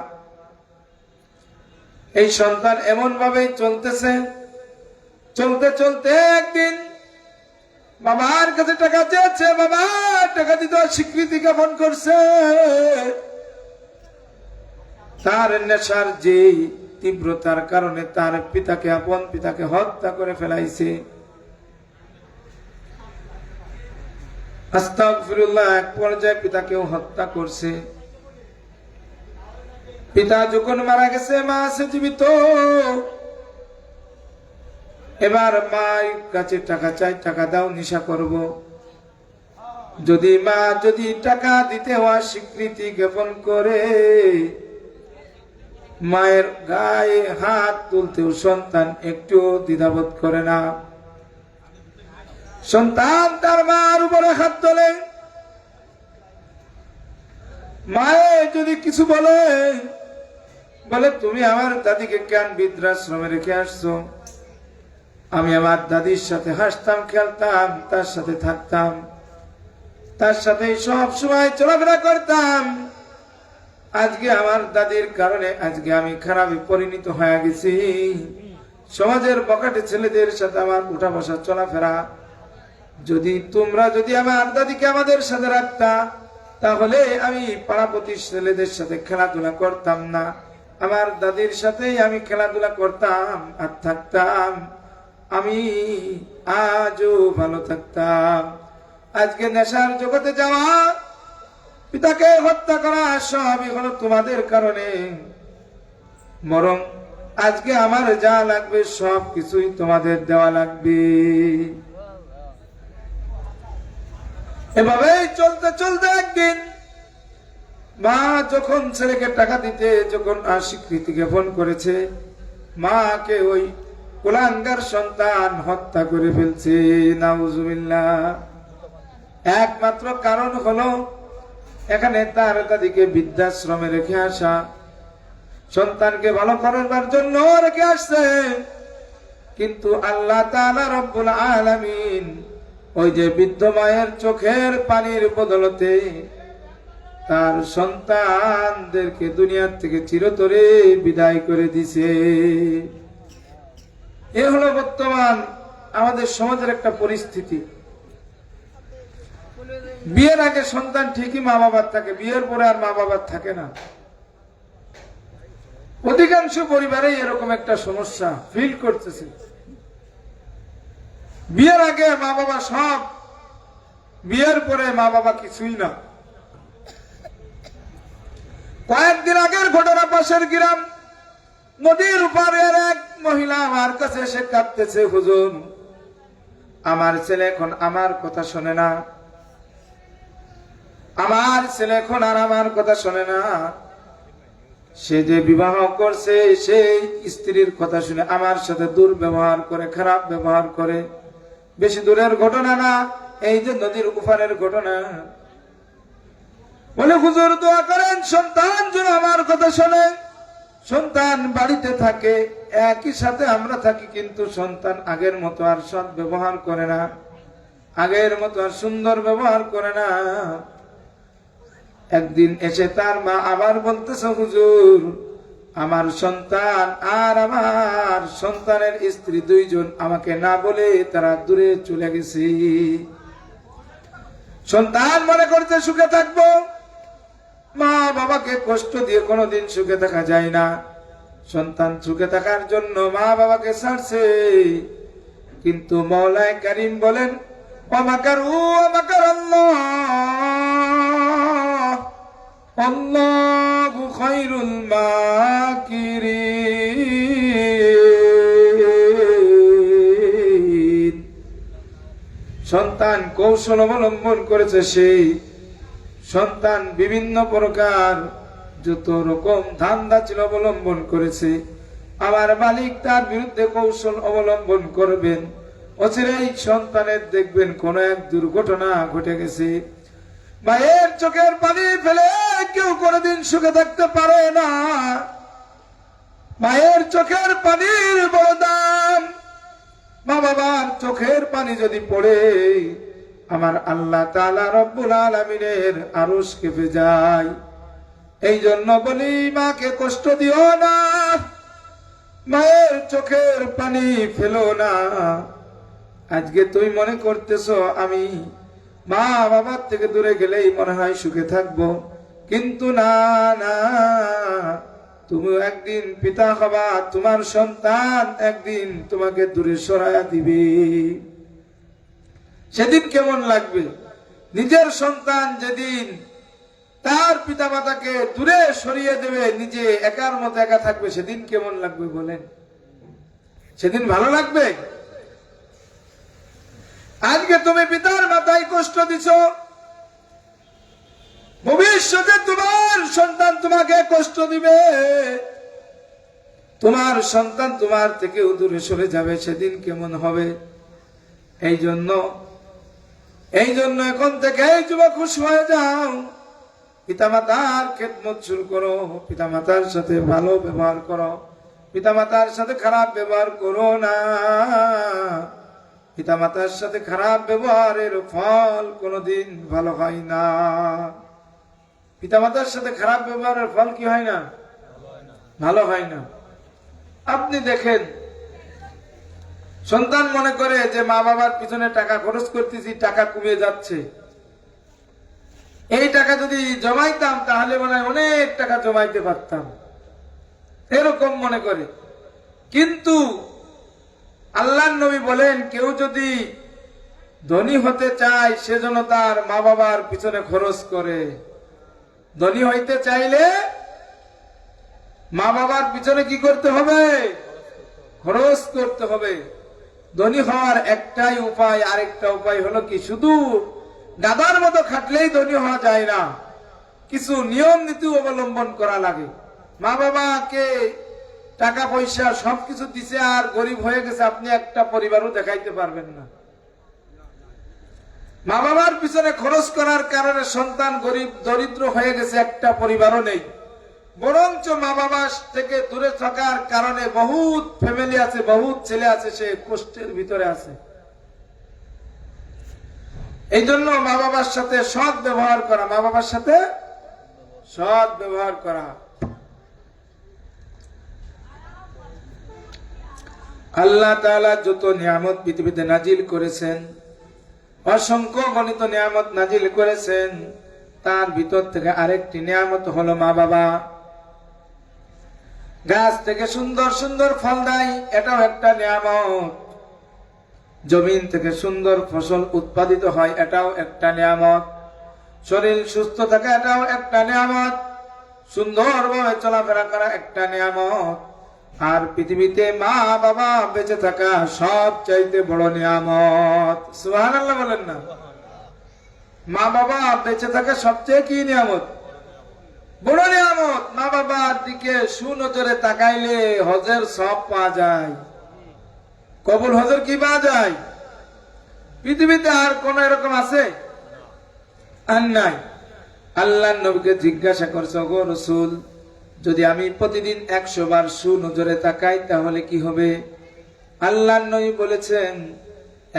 এই সন্তান এমন ভাবেই চলতেছে। চলতে চলতে একদিন বাবার কাছে টাকা চেয়েছে, বাবা টাকা দিতে স্বীকৃতি জ্ঞাপন করছে। তার নেশার যে তীব্রতার কারণে তার পিতাকে, আপন পিতাকে হত্যা করে ফেলাইছে। আস্তাগফিরুল্লাহ, এক পর্যায়ে পিতাকেও হত্যা করছে। পিতা যখন মারা গেছে, মা আছে জীবিত। এবার মায়ের কাছে টাকা চাই, টাকা দাও, নেশা করব। যদি মা যদি টাকা দিতে হওয়া স্বীকৃতি জ্ঞাপন করে, মায়ের গায়ে হাত তুলতেও সন্তান একটু দ্বিধাবোধ করে না। সন্তান তার মার উপরে হাত তোলে। মায়ে যদি কিছু বলে, তুমি আমার দাদিকে কেন বৃদ্ধাশ্রমে রেখে আসছো? আমি আমার দাদির সাথে হাসতাম, খেলতাম, তার সাথে থাকতাম, তার সাথে সব সময় চলাফেরা করতাম। আজকে আমার দাদির কারণে আজকে আমি খারাপে পরিণত হয়ে গেছি। সমাজের বকাটে ছেলেদের সাথে আমার উঠা বসা চলাফেরা। যদি তোমরা যদি আমার দাদিকে আমাদের সাথে রাখতা, তাহলে আমি পাড়াপতি ছেলেদের সাথে খেলাধুলা করতাম না, আমার দাদির সাথেই আমি খেলাধুলা করতাম আর থাকতাম, আমি আজও ভালো থাকতাম। আজকে নেশার জগতে যাওয়া, পিতাকে হত্যা করা সবই হলো তোমাদের কারণে। বরং আজকে আমার যা লাগবে সব কিছুই তোমাদের দেওয়া লাগবে। এভাবেই চলতে চলতে একদিন মা যখন ছেলেকে টাকা দিতে যখন অস্বীকৃতি জ্ঞাপন করেছে, মাকে ওই কুলাঙ্গার সন্তান হত্যা করে ফেলছে। নাউজুবিল্লাহ। একমাত্র কারণ হলো এখানে তার দাদিকে বৃদ্ধাশ্রমে রেখে আসা, সন্তানকে ভালো করবার জন্য রেখে আসছে। কিন্তু আল্লাহ তাআলা রব্বুল আলামিন ওই যে বৃদ্ধ মায়ের চোখের পানির বদলতে তার সন্তানদেরকে দুনিয়ার থেকে চিরতরে বিদায় করে দিছে। এ হলো বর্তমান আমাদের সমাজের একটা পরিস্থিতি। বিয়ের আগে সন্তান ঠিকই মা বাবার থাকে, বিয়ের পরে আর মা বাবার থাকে না। অধিকাংশ পরিবারেই এরকম একটা সমস্যা ফিল করতেছে। বিয়ের আগে মা বাবা সব, বিয়ের পরে মা বাবা কিছুই না। কয়েকদিন আগের ঘটনা, পাশের গ্রাম নদীর উপরের এক মহিলা আমার কাছে এসে কাঁদতেছে, হুজুর আমার ছেলে এখন আমার কথা শোনে না, আমার ছেলে এখন আর আমার কথা শোনে না। সে যে বিবাহ করছে সেই স্ত্রীর কথা শুনে আমার সাথে দুর্ব্যবহার করে, খারাপ ব্যবহার করে। বেশি দূরের ঘটনা না, এই যে নদীর উপারের ঘটনা। বলে হুজুর দোয়া করেন সন্তান যেন আমার কথা শোনে। সন্তান বাড়িতে থাকে, একই সাথে আমরা থাকি, কিন্তু সন্তান আগের মতো আর সৎ ব্যবহার করে না, আগের মতো আর সুন্দর ব্যবহার করে না। একদিন এসে তার মা আবার বলতেছে, হুজুর আমার সন্তান আর আমার সন্তানের স্ত্রী দুইজন আমাকে না বলে তারা দূরে চলে গেছে। সন্তান মনে করছে সুখে থাকবো, মা বাবাকে কষ্ট দিয়ে কোনোদিন সুখে থাকা যায় না। সন্তান সুখে থাকার জন্য মা বাবাকে ছাড়ছে, কিন্তু মওলায়ে কারীম বলেন ওয়ামাকারু ওয়ামাকার আল্লাহ, আল্লাহু খায়রুল মাকিরিন। সন্তান কৌশল অবলম্বন করেছে, সেই সন্তান বিভিন্ন প্রকার যত রকম ধান্দা ছিল অবলম্বন করেছে। আমার মালিক তার বিরুদ্ধে কৌশল অবলম্বন করবেন। অচিরেই সন্তানের দেখবেন কোন এক দুর্ঘটনা ঘটে গেছে। মায়ের চোখের পানি ফেলে কেউ কোনদিন সুখে থাকতে পারে না। মায়ের চোখের পানির বড় দাম। মা বাবার চোখের পানি যদি পড়ে আমার আল্লাহ তাআলা রব্বুল আলামিনের আরশ কেঁপে যায়। এই জন্য বলি মাকে কষ্ট দিও না, মায়ের চোখের পানি ফেলো না। আজকে তুই মনে করতেছো আমি মা বাবার থেকে দূরে গেলেই মনে হয় সুখে থাকবো, কিন্তু না না, তুমি একদিন পিতা হবা, তোমার সন্তান একদিন তোমাকে দূরে সরায়া দিবে। সেদিন কেমন লাগবে? নিজের সন্তান যেদিন তার পিতা মাতাকে দূরে সরিয়ে দেবে, নিজে একার মতো একা থাকবে, সেদিন কেমন লাগবে বলেন? সেদিন ভালো লাগবে? আজকে তুমি পিতার মাথায় কষ্ট দিছ, ভবিষ্যতে তোমার সন্তান তোমাকে কষ্ট দিবে, তোমার সন্তান তোমার থেকে দূরে সরে যাবে, সেদিন কেমন হবে? এই জন্য এখন থেকে এই যুবক খুশি হয়ে যাও, পিতামাতার খেদমত শুরু করো, পিতামাতার সাথে ভালো ব্যবহার করো, পিতামাতার সাথে খারাপ ব্যবহার করো না। পিতামাতার সাথে খারাপ ব্যবহারের ফল কোনোদিন ভালো হয় না। পিতামাতার সাথে খারাপ ব্যবহারের ফল কি হয় না? ভালো হয় না। আপনি দেখেন, সন্তান মনে করে যে মা বাবার পিছনে টাকা খরচ করতেছি, টাকা কমে যাচ্ছে, এই টাকা যদি জমাইতাম তাহলে মনে হয় অনেক টাকা জমাইতে পারতাম, এরকম মনে করে। কিন্তু আল্লাহর নবী বলেন, কেউ যদি ধনী হতে চায় সেজন্য তার মা বাবার পিছনে খরচ করে। ধনী হইতে চাইলে মা বাবার পিছনে কি করতে হবে? খরচ করতে হবে। ধনী হওয়ার একটাই উপায়, আরেকটা উপায় হলো কি, শুধু গাধার মতো খাটলেই ধনী হওয়া যায় না, কিছু নিয়ম নীতি অবলম্বন করা লাগে। মা বাবাকে টাকা পয়সা সবকিছু দিছে আর গরিব হয়ে গেছে, আপনি একটা পরিবারও দেখাইতে পারবেন না। মা বাবার পিছনে খরচ করার কারণে সন্তান গরিব দরিদ্র হয়ে গেছে, একটা পরিবারও নেই। বরঞ্চ মা বাবা থেকে দূরে থাকার কারণে বহুত ফ্যামিলি আছে, বহুত ছেলে আছে, সে কষ্টের ভিতরে আছে। এই জন্য মা বাবার সাথে সৎ ব্যবহার করা, মা বাবার সাথে সৎ ব্যবহার করা। আল্লাহ তাআলা যত নিয়ামত পৃথিবীতে নাজিল করেছেন, অসংখ্য গণিত নিয়ামত নাজিল করেছেন, তার ভিতর থেকে আরেকটি নিয়ামত হলো মা বাবা। গাছ থেকে সুন্দর সুন্দর ফল দেয়, এটাও একটা নিয়ামত। জমিন থেকে সুন্দর ফসল উৎপাদিত হয়, এটাও একটা নিয়ামত। শরীর সুস্থ থাকা, এটাও একটা নিয়ামত। সুন্দরভাবে চলাফেরা করা একটা নিয়ামত। আর পৃথিবীতে মা বাবা বেঁচে থাকা সব চাইতে বড় নিয়ামত। সুবহানাল্লাহ বলেন না? মা বাবা বেঁচে থাকা সবচেয়ে কি নিয়ামত? বড় নিয়ামত। মা বাবার দিকে সুনজরে তাকাইলে হজের সব পাওয়া যায়, কবুল হজর কি পাওয়া যায়? পৃথিবীতে আর কোন এরকম আছে? আর নাই। আল্লাহ নবীকে জিজ্ঞাসা করছে, গো রাসূল, যদি আমি প্রতিদিন 100 বার সুনজরে তাকাই তাহলে কি হবে? আল্লাহ নবী বলেছেন,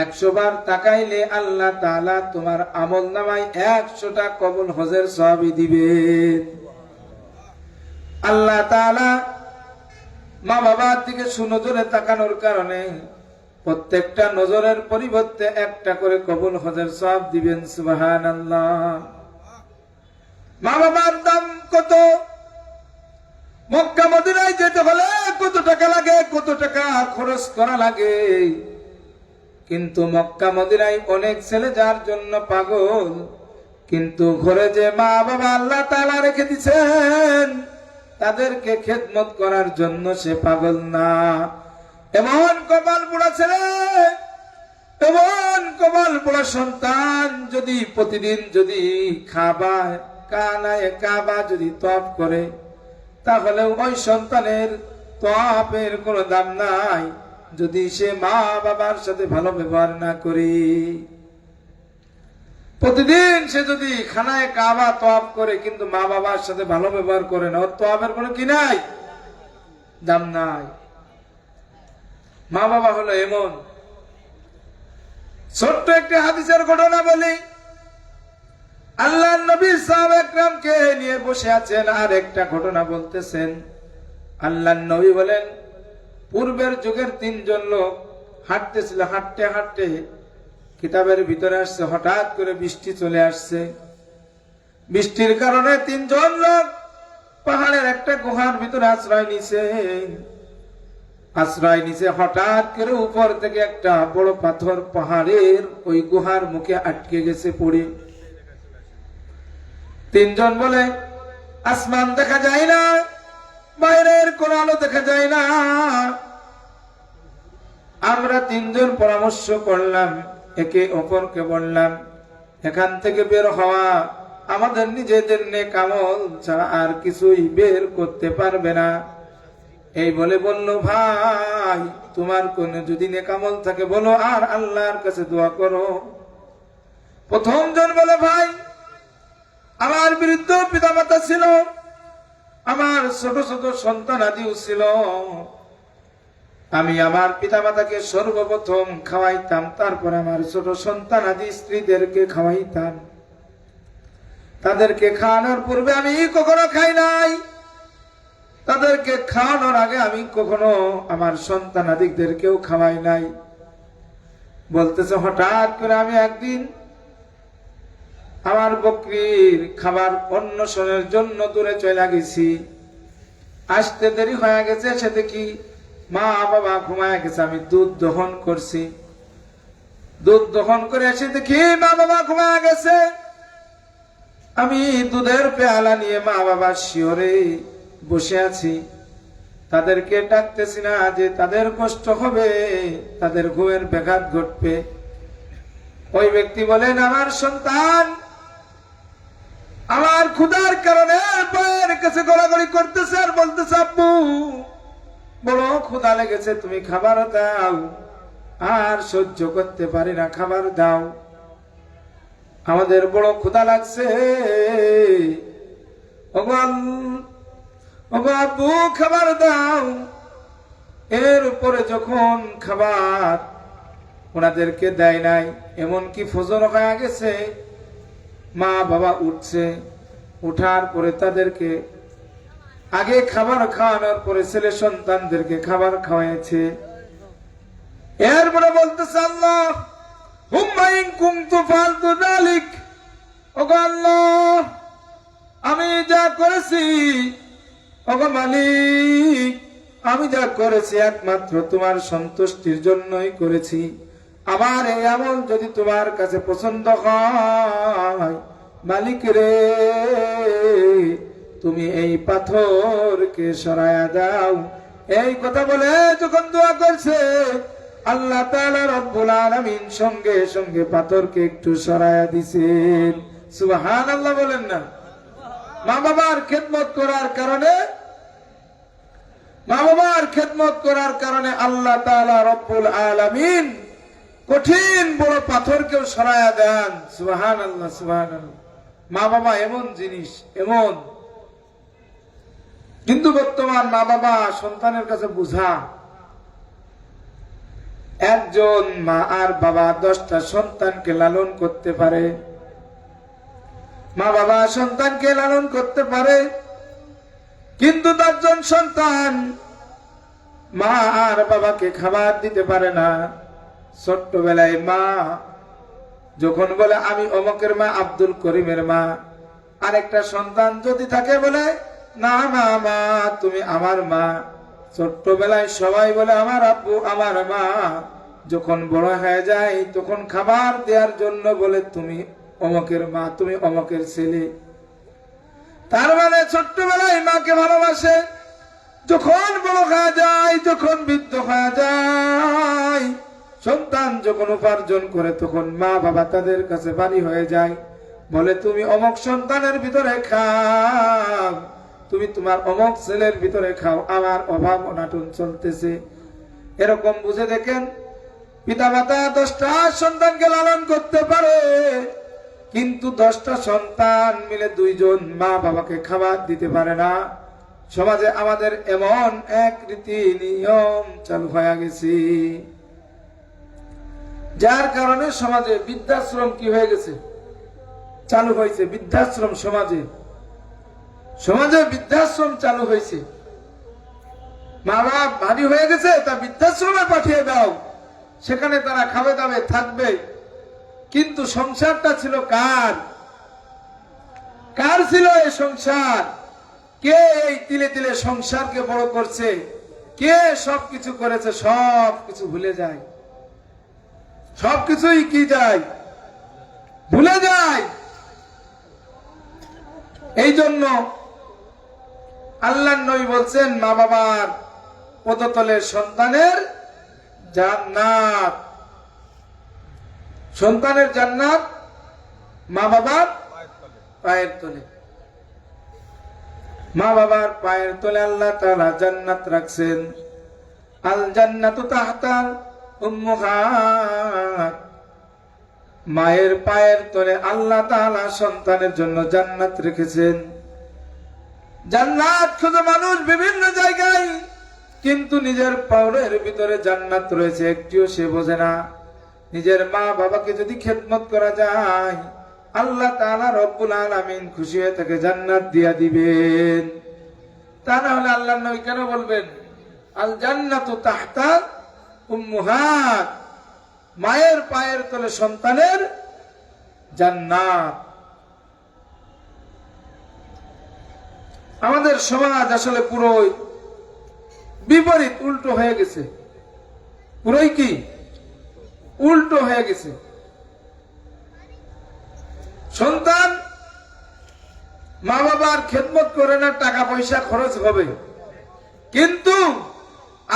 100 বার তাকাইলে আল্লাহ তাআলা তোমার আমল নামায় 100টা কবুল হজের সওয়াব দিবেন। আল্লাহ তাআলা মা বাবার দিকে সুনজরে তাকানোর কারণে প্রত্যেকটা নজরের পরিবর্তে একটা করে কবুল হজের সওয়াব দিবেন। সুবহানাল্লাহ। মা বাবার দাম কত? মক্কা মদিনায় যেতে হলে কত টাকা লাগে, কত টাকা খরচ করা লাগে। কিন্তু মক্কা মদিনায় অনেক ছেলে যার জন্য পাগল, কিন্তু ঘরে যে মা বাবা আল্লাহ তাআলা রেখে দিয়েছেন তাদেরকে খেদমত করার জন্য সে পাগল না। এমন কপাল পোড়া ছেলে, এমন কপাল পোড়া সন্তান যদি প্রতিদিন যদি কাবা যদি তওয়াফ করে, তাহলে ওই সন্তানের তওয়াফের কোনো দাম নাই যদি সে মা বাবার সাথে ভালো ব্যবহার না করে। প্রতিদিন সে যদি খানায় কাবা তওয়াফ করে কিন্তু মা বাবার সাথে ভালো ব্যবহার করে না, ওর তওয়াফের কোনো কি নাই, দাম নাই। মা বাবা হলো এমন। ছোট্ট একটি হাদিসের ঘটনা বলি। আল্লাহ নবী সাহাবা একরামকে নিয়ে বসে আছেন আর একটা ঘটনা বলতেছেন। আল্লাহ নবী বলেন, পূর্বের যুগের 3 জন লোক হাঁটতেছিল, হাঁটতে হাঁটতে কিতাবের ভিতরে আসছে, হঠাৎ করে বৃষ্টি চলে আসছে। বৃষ্টির কারণে 3 জন লোক পাহাড়ের একটা গুহার ভিতরে আশ্রয় নিছে। হঠাৎ করে উপর থেকে একটা বড় পাথর পাহাড়ের ওই গুহার মুখে আটকে গেছে পড়ে। 3 জন বলে, আসমান দেখা যায় না, বাইরের কোন আলো দেখা যায় না। আমরা 3 জন পরামর্শ করলাম, একে অপরকে বললাম, এখান থেকে বের হওয়া আমাদের নিজেদের নেক আমল ছাড়া আর কিছুই বের করতে পারবে না। এই বলে বলল, ভাই তোমার কোন যদি নেক আমল থাকে বলো আর আল্লাহর কাছে দোয়া করো। প্রথম জন বলে, ভাই আমার বৃদ্ধ পিতামাতা ছিল, আমার ছোট ছোট সন্তান আদিও ছিল। আমি আমার পিতামাতাকে সর্বপ্রথম খাওয়াইতাম, তারপর আমার ছোট সন্তান আদি স্ত্রীদেরকে খাওয়াইতাম। তাদেরকে খাওয়ানোর পূর্বে আমি কখনো খাই নাই, তাদেরকে খাওয়ানোর আগে আমি কখনো আমার সন্তান আদিদেরকেও খাওয়াই নাই। বলতেছে, হঠাৎ করে আমি একদিন আমার বকরির খাবার অন্বেষণের জন্য দূরে চলে গেছি। আসতে দেরি হয়ে গেছে, সে দেখি মা বাবা ঘুমায় গেছে। আমি দুধ দহন করছি, দুধ দহন করে এসে দেখি মা বাবা ঘুমায় গেছে। আমি দুধের পেয়ালা নিয়ে মা বাবার শিয়রে বসে আছি। তাদেরকে ডাকতেছি না যে তাদের কষ্ট হবে, তাদের ঘুমের ব্যাঘাত ঘটবে। ওই ব্যক্তি বলেন, আমার সন্তান আমার ক্ষুধার কারণে পায়ের কাছে গড়াগড়ি করতেছে আর বলতেছে, আব্বু বড় ক্ষুধা লেগেছে, তুমি খাবার দাও, আর সহ্য করতে পারি না, খাবার দাও, আমাদের বড় ক্ষুধা লাগছে। ওগো আব্বু খাবার দাও। এর উপরে যখন খাবার ওনাদেরকে দেয় নাই, এমনকি ফজর হয়ে গেছে, মা বাবা উঠছে, উঠার পরে তাদেরকে আগে খাবার খাওয়ানোর পরে ছেলে সন্তানদেরকে খাবার খাওয়াইছে। এরপরে বলতেছে, আল্লাহ হুম্মা ইন কুনতু ফালতু যালিক, ওগো আল্লাহ আমি যা করেছি, ওগো মালিক আমি যা করেছি একমাত্র তোমার সন্তুষ্টির জন্যই করেছি। আমার এই আমল যদি তোমার কাছে পছন্দ হয়, মালিক রে তুমি এই পাথরকে সরায়া দাও। এই কথা বলে যখন দোয়া করছে, আল্লাহ তাআলা রব্বুল আলামিন সঙ্গে সঙ্গে পাথরকে একটু সরায়া দিয়েছেন। সুবহানাল্লাহ বলেন না। মা বাবার খেদমত করার কারণে, মা বাবার খেদমত করার কারণে আল্লাহ তাআলা রব্বুল আলামিন কঠিন বড় পাথরকেও সরায়া দেন। সুবহানাল্লাহ, সুবহানাল্লাহ। মা বাবা এমন জিনিস, এমন। কিন্তু বর্তমান মা বাবা সন্তানের কাছে বুঝা, একজন মা আর বাবা 10টা সন্তানকে লালন করতে পারে। মা বাবা সন্তানকে লালন করতে পারে, কিন্তু 10 জন সন্তান মা আর বাবাকে খাবার দিতে পারে না। ছোট্টবেলায় মা যখন বলে আমি অমকের মা, আব্দুল করিমের মা, আরেকটা সন্তান যদি থাকে বলে না মা, মা তুমি আমার মা। ছোট্টবেলায় সবাই বলে আমার আব্বু, আমার মা। যখন বড় হয়ে যায় তখন খাবার দেওয়ার জন্য বলে তুমি অমকের মা, তুমি অমকের ছেলে। তার মানে ছোট্টবেলায় মাকে ভালোবাসে, যখন বড় হয়ে যায়, যখন বৃদ্ধ হয়ে যায়, সন্তান যখন উপার্জন করে, তখন মা বাবা তাদের কাছে বাড়ি হয়ে যায়, বলে তুমি অমক সন্তানের ভিতরে খাও, তুমি তোমার অমক ছেলের ভিতরে খাও, আমার অভাব অনাটন চলতেছে। এরকম বুঝে দেখেন, পিতা মাতা 10টা সন্তানকে লালন করতে পারে, কিন্তু 10টা সন্তান মিলে 2 জন মা বাবাকে খাবার দিতে পারে না। সমাজে আমাদের এমন এক রীতি নিয়ম চালু হয়ে গেছে, যার কারণে সমাজে বৃদ্ধাশ্রম কি হয়ে গেছে, চালু হয়েছে। বৃদ্ধাশ্রম সমাজে বৃদ্ধাশ্রম চালু হয়েছে। মা বাবা ভারী হয়ে গেছে, তা বৃদ্ধাশ্রমে পাঠিয়ে দাও, সেখানে তারা খাবে দাবে থাকবে। কিন্তু সংসারটা ছিল কার? কার ছিল এই সংসার? কে এই তিলে তিলে সংসারকে বড় করছে? কে সবকিছু করেছে? সবকিছু ভুলে যায়, সবকিছুই কি যায়, ভুলে যায়। এই জন্য আল্লাহর নবী বলছেন, মা বাবার পদতলে সন্তানের জান্নাত। সন্তানের জান্নাত মা বাবার পায়ের তলে। মা বাবার পায়ের তলে আল্লাহ তাআলা জান্নাত রাখছেন। আল জান্নাতু তাহতাল উম্মাহাত। মায়ের পায়ের তলে আল্লাহ তাআলা সন্তানের জন্য জান্নাত রেখেছেন। জান্নাত খুঁজে মানুষ বিভিন্ন জায়গায়, কিন্তু নিজের পায়ের ভিতরে জান্নাত রয়েছে একটিও সে বোঝে না। নিজের মা বাবাকে যদি খেদমত করা যায়, আল্লাহ তাআলা রব্বুল আলামিন খুশি হয়ে তাকে জান্নাত দিয়া দিবেন। তা না হলে আল্লাহর নবী কেন বলবেন আল জান্নাতু তাহতা উম্মাহাত? মায়ের পায়ের তলে সন্তানের জান্নাত। আমাদের সমাজ আসলে পুরোই বিপরীত, উল্টো হয়ে গেছে। পুরোই কি উল্টো হয়ে গেছে। সন্তান মা বাবার খেদমত করে না, টাকা পয়সা খরচ হবে, কিন্তু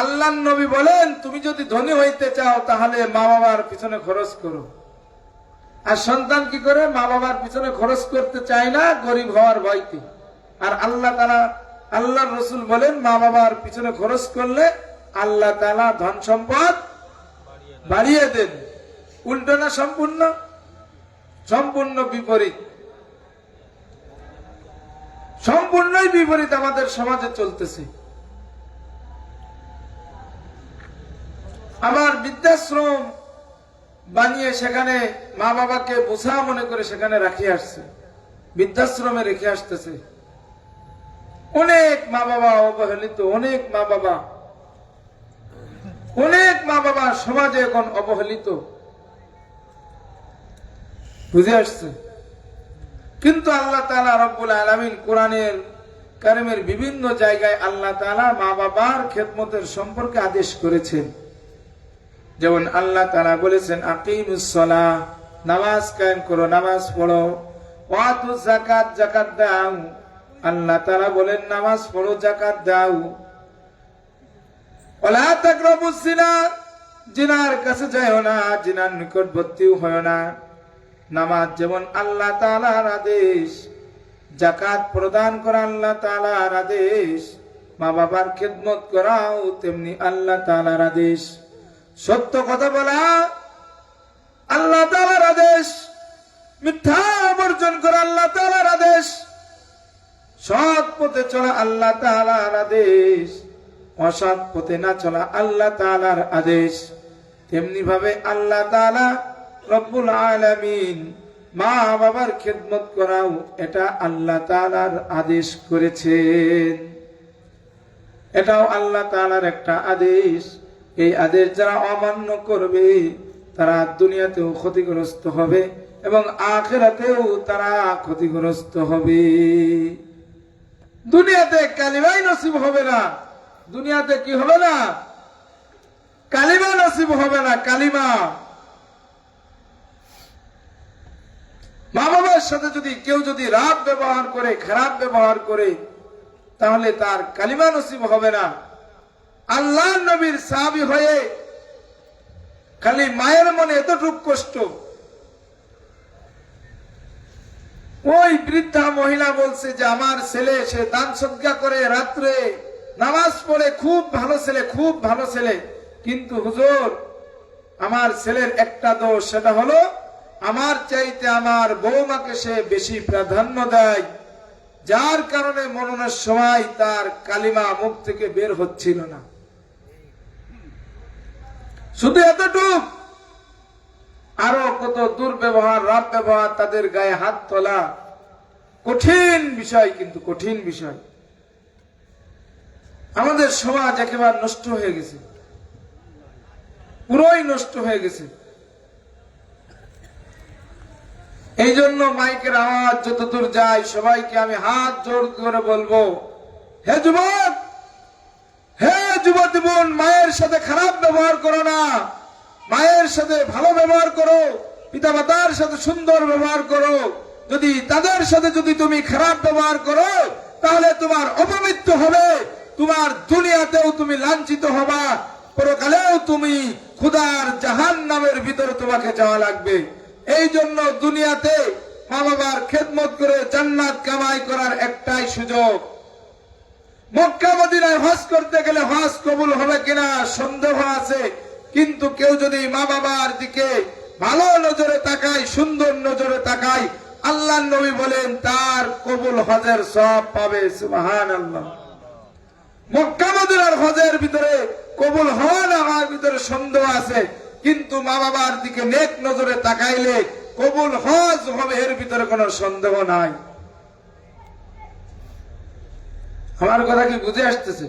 আল্লাহর নবী বলেন তুমি যদি ধনী হইতে চাও তাহলে মা বাবার পিছনে খরচ করো। আর সন্তান কি করে? মা বাবার পিছনে খরচ করতে চায় না, গরিব হওয়ার ভয়তে। আর আল্লাহ তাআলা, আল্লাহর রাসূল বলেন মা বাবার পিছনে খরচ করলে আল্লাহ তাআলা ধন সম্পদ বাড়িয়ে দেন। উল্টো না? সম্পূর্ণ বিপরীত। সম্পূর্ণই বিপরীত আমাদের সমাজে চলতেছে। আবার বৃদ্ধাশ্রম বানিয়ে সেখানে মা বাবাকে বোঝা মনে করে সেখানে রাখিয়ে আসছে, বৃদ্ধাশ্রমে রেখে আসতেছে। অনেক মা বাবা অবহেলিত, অনেক মা বাবা সমাজে এখন অবহেলিত, বুঝে আসছে। কিন্তু আল্লাহ তাআলা রব্বুল আলামিন কোরআনের কারিমের বিভিন্ন জায়গায় আল্লাহ তাআলা মা বাবার খেদমতের সম্পর্কে আদেশ করেছেন। যেমন আল্লাহ তাআলা বলেছেন আকিমুস সালাহ, নামাজ কায়েম করো, নামাজ পড়ো। ওয়াতুজ যাকাত, যাকাত দাও। আল্লাহ তাআলা বলেন নামাজ পড়ো, যাকাত দাও। ওয়ালা তাকরাবুজ জিনা, জিনার কাছে যাও না, জিনার নিকটবর্তীও হয় না। নামাজ যেমন আল্লাহ তাআলার আদেশ, যাকাত প্রদান করা আল্লাহ তাআলার আদেশ, মা বাবার খেদমত করাও তেমনি আল্লাহ তাআলার আদেশ। সত্য কথা বলা আল্লাহ তাআলার আদেশ, মিথ্যা বর্জন করা আল্লাহ তাআলার আদেশ, সৎ পথে চলা আল্লাহ তাআলার আদেশ, অসৎ পথে না চলা আল্লাহ তাআলার আদেশ। তেমনি ভাবে আল্লাহ তাআলা রব্বুল আলামিন মা বাবার খেদমত করাও এটা আল্লাহ তাআলার আদেশ করেছেন। এটাও আল্লাহ তাআলার একটা আদেশ। এই আদেশ যারা অমান্য করবে তারা দুনিয়াতেও ক্ষতিগ্রস্ত হবে এবং আখিরাতেও তারা ক্ষতিগ্রস্ত হবে। দুনিয়াতে কালিমাই নসিব হবে না, দুনিয়াতে কি হবে না? কালিমা নসিব হবে না। কালিমা, মা বাবার সাথে যদি কেউ যদি রাত ব্যবহার করে, খারাপ ব্যবহার করে, তাহলে তার কালিমা নসিব হবে না। আল্লাহ নবীর সাহাবী হয়ে খালি মায়ের মনে এতটুকু কষ্ট, ওই বৃদ্ধা মহিলা বলছে যে আমার ছেলে সে দান সদকা করে, রাত্রে নামাজ পড়ে, খুব ভালো ছেলে, খুব ভালো ছেলে, কিন্তু হুজুর আমার ছেলের একটা দোষ, সেটা হলো আমার চাইতে আমার বৌমাকে সে বেশি প্রাধান্য দেয়, যার কারণে মরণের সময় তার কালিমা মুখ থেকে বের হচ্ছিল না। শুধু এতটুক, আরো কত দুর্ব্যবহার, রাত ব্যবহার, তাদের গায়ে হাত তোলা, কঠিন বিষয়, কিন্তু কঠিন বিষয়। আমাদের সমাজ একেবারে নষ্ট হয়ে গেছে, পুরোই নষ্ট হয়ে গেছে। এই জন্য মাইকের আওয়াজ যতদূর যায় সবাইকে আমি হাত জোর করে বলবো, হে যুবক, হে যুবতী বোন, মায়ের সাথে খারাপ ব্যবহার করো না, মায়ের সাথে ভালো ব্যবহার করো, পিতা মাতার সাথে সুন্দর ব্যবহার করো। যদি তাদের সাথে যদি তুমি খারাপ ব্যবহার করো তাহলে তোমার অপমৃত্যু হবে, তোমার দুনিয়াতেও তুমি লাঞ্ছিত হবা, পরকালেও তুমি খোদার জাহান্নামের ভিতরে তোমাকে যাওয়া লাগবে। এই জন্য দুনিয়াতে মা বাবার খেদমত করে জান্নাত কামাই করার একটাই সুযোগ। মক্কা মদিনায় হজ করতে গেলে হজ কবুল হবে কিনা সন্দেহ আছে, কিন্তু কেউ যদি মা বাবার দিকে ভালো নজরে তাকায়, সুন্দর নজরে তাকায়, আল্লাহ নবী বলেন তার কবুল হজের সওয়াব পাবে। সুবহানাল্লাহ। মক্কা মদিনার হজের ভিতরে কবুল হওয়া না হওয়ার ভিতরে সন্দেহ আছে, কিন্তু মা বাবার দিকে নেক নজরে তাকাইলে কবুল হজ হবে, এর ভিতরে কোনো সন্দেহ নাই। আমার কথা কি বুঝে আসতেছে?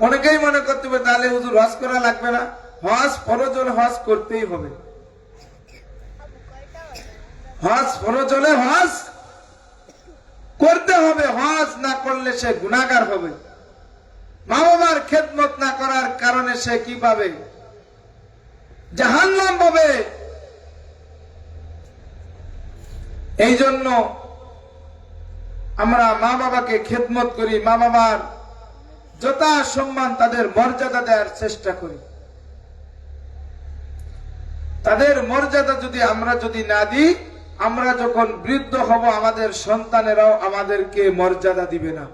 অনেকেই মনে করতে পারে তাহলে হুজুর হজ করা লাগবে না, হজ ফরজ হলে হজ করতেই হবে। হজ ফরজ হলে হজ করতে হবে, হজ না করলে সে গুনাহগার হবে। মা বাবার খেদমত না করার কারণে সে কি পাবে? জাহান্নাম পাবে। এই জন্য আমরা মা বাবাকে খেদমত করি, মা বাবার যথা সম্মান তাদের মর্যাদা দেওয়ার চেষ্টা করি। তাদের মর্যাদা যদি আমরা না দিই, আমরা যখন বৃদ্ধ হব আমাদের সন্তানেরাও আমাদেরকে মর্যাদা দিবে না,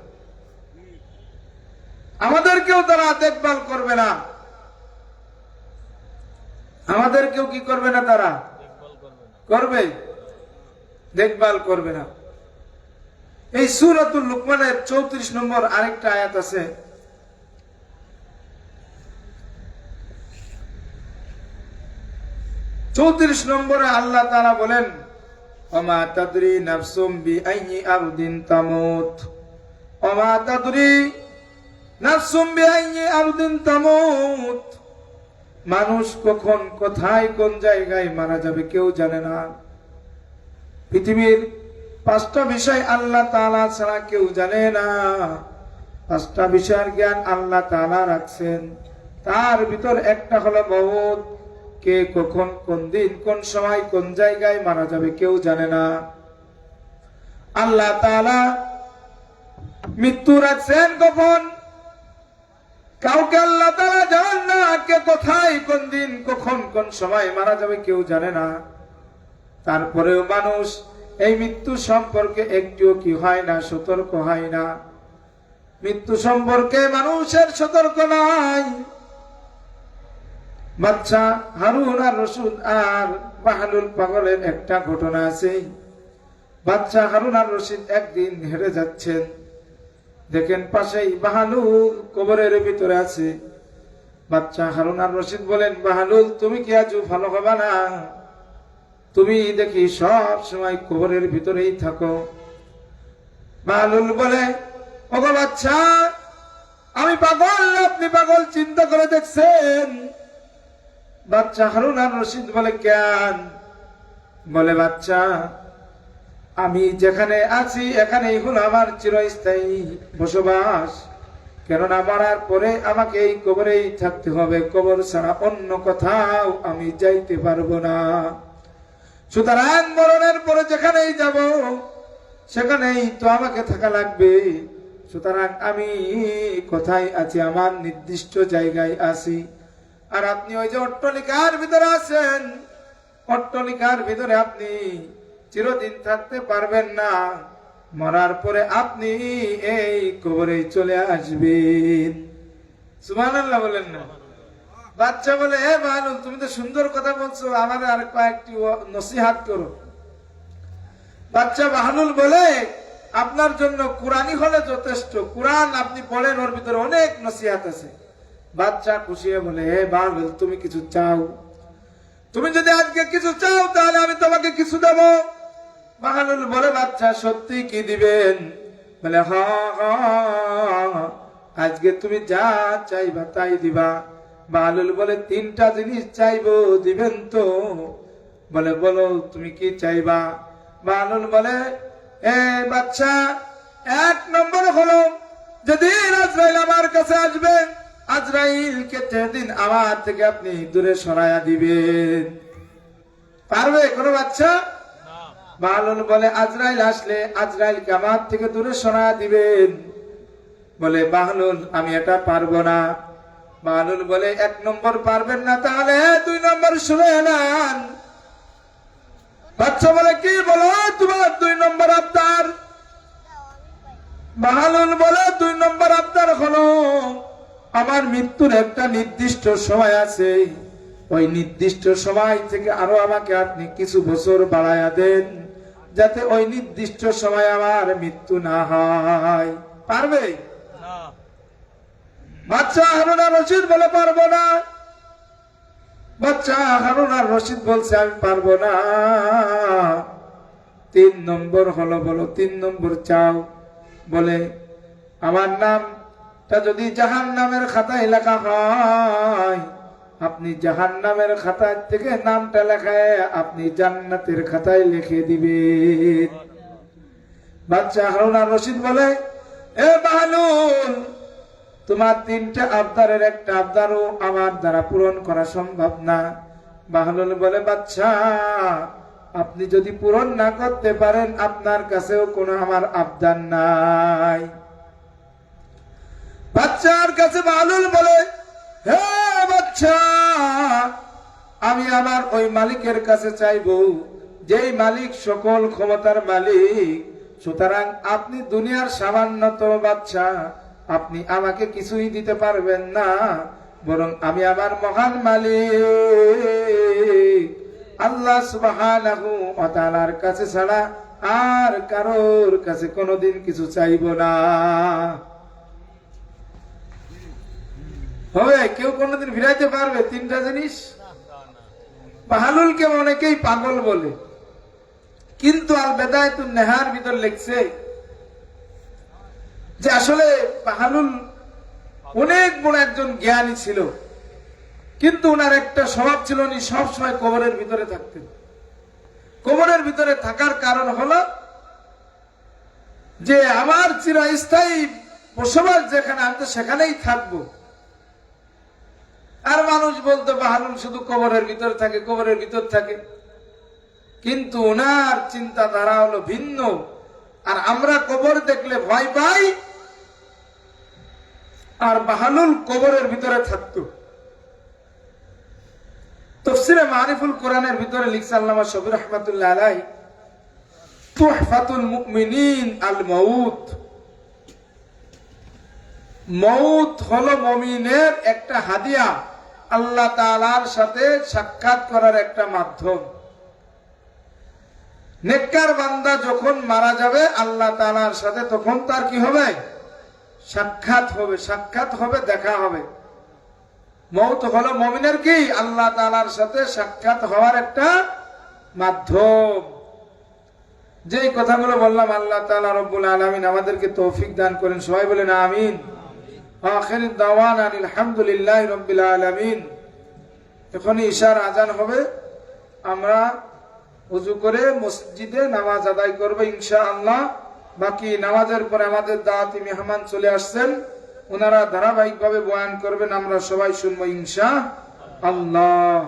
আমাদেরকেও তারা দেখভাল করবে না, আমাদেরকেও কি করবে না? তারা করবে, দেখভাল করবে না। এই সূরাতুল লুকমানের 34 নম্বর আরেকটা আয়াত আছে, চৌত্রিশ নম্বরে আল্লাহ তাআলা বলেন, ওমা তাদরি নাফসুম বিআইয়ি আরদিন তামুত, ওমা তাদরি নাফসুম বিআইয়ি আরদিন তামুত। মানুষ কখন কোথায় কোন জায়গায় মারা যাবে কেউ জানে না। পৃথিবীর 5টা বিষয় আল্লাহ তাআলা ছাড়া কেউ জানে না। 5টা বিষয়ের জ্ঞান আল্লাহ তাআলা রাখছেন, তার ভিতর একটা হলো মওত। কে কখন কোন দিন কোন সময় কোন জায়গায় মারা যাবে কেউ জানে না। আল্লাহ তাআলা মৃত্যু রাখছেন কখন, কাউকে আল্লাহ তাআলা জানেন না। কে কোথায় কোন দিন কখন কোন সময় মারা যাবে কেউ জানে না। তারপরেও মানুষ এই মৃত্যু সম্পর্কে একটুও কি হয় না, সতর্ক হয় না। মৃত্যু সম্পর্কে মানুষের সতর্ক নাই। বাদশা হারুন আর রশিদ আর বাহলুল পাগলের একটা ঘটনা আছে। বাচ্চা হারুন আর রশিদ একদিন হেঁটে যাচ্ছেন, দেখেন পাশেই বাহালুল কবরের ভিতরে আছে। বাচ্চা হারুন আর রশিদ বলেন, বাহালুল তুমি কি আজ ভালো হবে না? তুমি দেখি সব সময় কবরের ভিতরেই থাকো। বাহালুল বলে, ওগো বাচ্চা, আমি পাগল আপনি পাগল, চিন্তা করে দেখছেন? বাচ্চা হারুন আর রশিদ বলে, কেন? বলে, বাচ্চা আমি যেখানে আছি এখানেই হলো আমার চিরস্থায়ী বসবাস, কেননা মরার পরে আমাকে এই কবরেই থাকতে হবে, কবর ছাড়া অন্য কোথাও আমি যাইতে পারবো না। সুতরাং মরণের পরে যেখানেই যাব সেখানেই তো আমাকে থাকা লাগবে। সুতরাং আমি কোথায় আছি? আমার নির্দিষ্ট জায়গায় আছি। আর আপনি ওই যে অট্টালিকার ভিতরে আছেন, অট্টালিকার ভিতরে আপনি চিরদিন থাকতে পারবেন না, মরার পরে আপনি এই কবরে চলে আসবেন। সুবহানাল্লাহ বলেন না? বাচ্চা বলে, হে বাহালুল তুমি তো সুন্দর কথা বলছো, আমার আর কয়েকটি নসিহাত করো। বাচ্চা বাহালুল বলে, আপনার জন্য কোরআনই হলে যথেষ্ট, কোরআন আপনি পড়েন, ওর ভিতরে অনেক নসিহাত আছে। বাচ্চা খুশি হয়ে বলে, হে বাহালুল তুমি কিছু চাও? তুমি যদি আজকে কিছু চাও তাহলে আমি তোমাকে কিছু দেব। বাহালুল বলে, বাচ্চা সত্যি কি দিবেন? বলে, হ্যাঁ, আজকে তুমি যা চাইবা তাই দিবা। বাহালুল বলে, তিনটা জিনিস চাইবো, দিবেন তো? বলে, বলো তুমি কি চাইবা? বাহালুল বলে, এ বাচ্চা, এক নম্বর হলো যেদিন আজরাইল আমার কাছে আসবে, আজরাইলকে সেদিন আমার থেকে আপনি দূরে সরাইয়া দিবেন। পারবে কোনো বাচ্চা? বাহালুল বলে, আজরাইল আসলে আজরাইলকে আমার থেকে দূরে সরাইয়া দিবেন। বলে, বাহালুল আমি এটা পারবো না। বাহালুল বলে, এক নম্বর পারবেন না, তাহলে 2 নম্বর শুনে নেন। বাচ্চা বলে, কি বলো তোমার 2 নম্বর আবদার? বাহালুল বলে, 2 নম্বর আবদার হলো আমার মৃত্যুর একটা নির্দিষ্ট সময় আছে, ওই নির্দিষ্ট সময় থেকে আরো আমাকে আপনি কিছু বছর বাড়াইয়া দেন, যাতে ওই নির্দিষ্ট সময় আমার মৃত্যু না হয়। পারবে? বাচ্চা হারুন আর রশিদ বলে, পারবো না। বাচ্চা হারুন আর রশিদ বলছে, আমি পারবো না। 3 নম্বর হলো, বলো 3 নম্বর চাও। বলে, আমার নামটা যদি জাহান্নামের খাতায় লেখা হয়, আপনি জাহান্নামের খাতা থেকে নামটা লেখায় আপনি জান্নাতের খাতায় লিখে দিবেন। বাচ্চা হারুন আর রশিদ বলে, এ বাহালুল তোমার 3টা আবদারের একটা আবদারও আমার দ্বারা পূরণ করা সম্ভব না। বাহালুল বলে, বাচ্চা আপনি যদি পূরণ না করতে পারেন আপনার কাছেও কোনো আমার আবদার নাই। বাচ্চার কাছে বাহালুল বলে, হে বাচ্চা, আমি আমার ওই মালিকের কাছে চাইবো যেই মালিক সকল ক্ষমতার মালিক। সুতরাং আপনি দুনিয়ার সামান্যতম বাচ্চা, আপনি আমাকে কিছুই দিতে পারবেন না, বরং আমি আমার মহান মালিক আল্লাহ সুবহানাহু ওয়া তাআলার কাছে ছাড়া আর কারোর কাছে কোনোদিন কিছু চাইবো না। হবে কেউ কোনোদিন ফিরাইতে পারবে 3টা জিনিস? বাহালুলকে অনেকেই পাগল বলে, কিন্তু আল বেদায়াতুন নেহার ভিতর লিখছে যে আসলে বাহালুল অনেক বড় একজন জ্ঞানী ছিল, কিন্তু ওনার একটা স্বভাব ছিল, উনি সবসময় কবরের ভিতরে থাকতেন। কবরের ভিতরে থাকার কারণ হলো যে আমার চিরস্থায়ী বসবাস যেখানে, আমি তো সেখানেই থাকবো। আর মানুষ বলতো বাহালুল শুধু কবরের ভিতর থাকে, কবরের ভিতর থাকে, কিন্তু ওনার চিন্তাধারা হলো ভিন্ন। আর আমরা কবর দেখলে ভয় পাই, আর বাহালুল কবরের ভিতরে থাকতো। তাফসীরে মারিফুল কোরআনের ভিতরে লিখছে আল্লামা শফি রাহমাতুল্লাহ আলাইহি, তুহফাতুল মুমিনিন আল মাউত। মউত হলো মুমিনের একটা হাদিয়া, আল্লাহ তাআলার সাথে সাক্ষাৎ করার একটা মাধ্যম। নেককার বান্দা যখন মারা যাবে আল্লাহ তাআলার সাথে, তখন তার কি হবে? সাক্ষাৎ হবে, সাক্ষাৎ হবে, দেখা হবে। মওত হলো মুমিনের কি আল্লাহ তাআলার সাথে সাক্ষাৎ হওয়ার একটা মাধ্যম। যেই কথাগুলো বললাম আল্লাহ তাআলা রব্বুল আলামিন আমাদেরকে তৌফিক দান করেন। সবাই বলেন আমিন। আখির দাওয়ানা আলহামদুলিল্লাহি রাব্বিল আলামিন। এখনই ইশার আজান হবে, আমরা ওযু করে মসজিদে নামাজ আদায় করব ইনশাআল্লাহ। বাকি নামাজের পরে আমাদের দাওয়াতি মেহমান চলে আসছেন, ওনারা ধারাবাহিকভাবে বয়ান করবেন, আমরা সবাই শুনবো ইনশাআল্লাহ।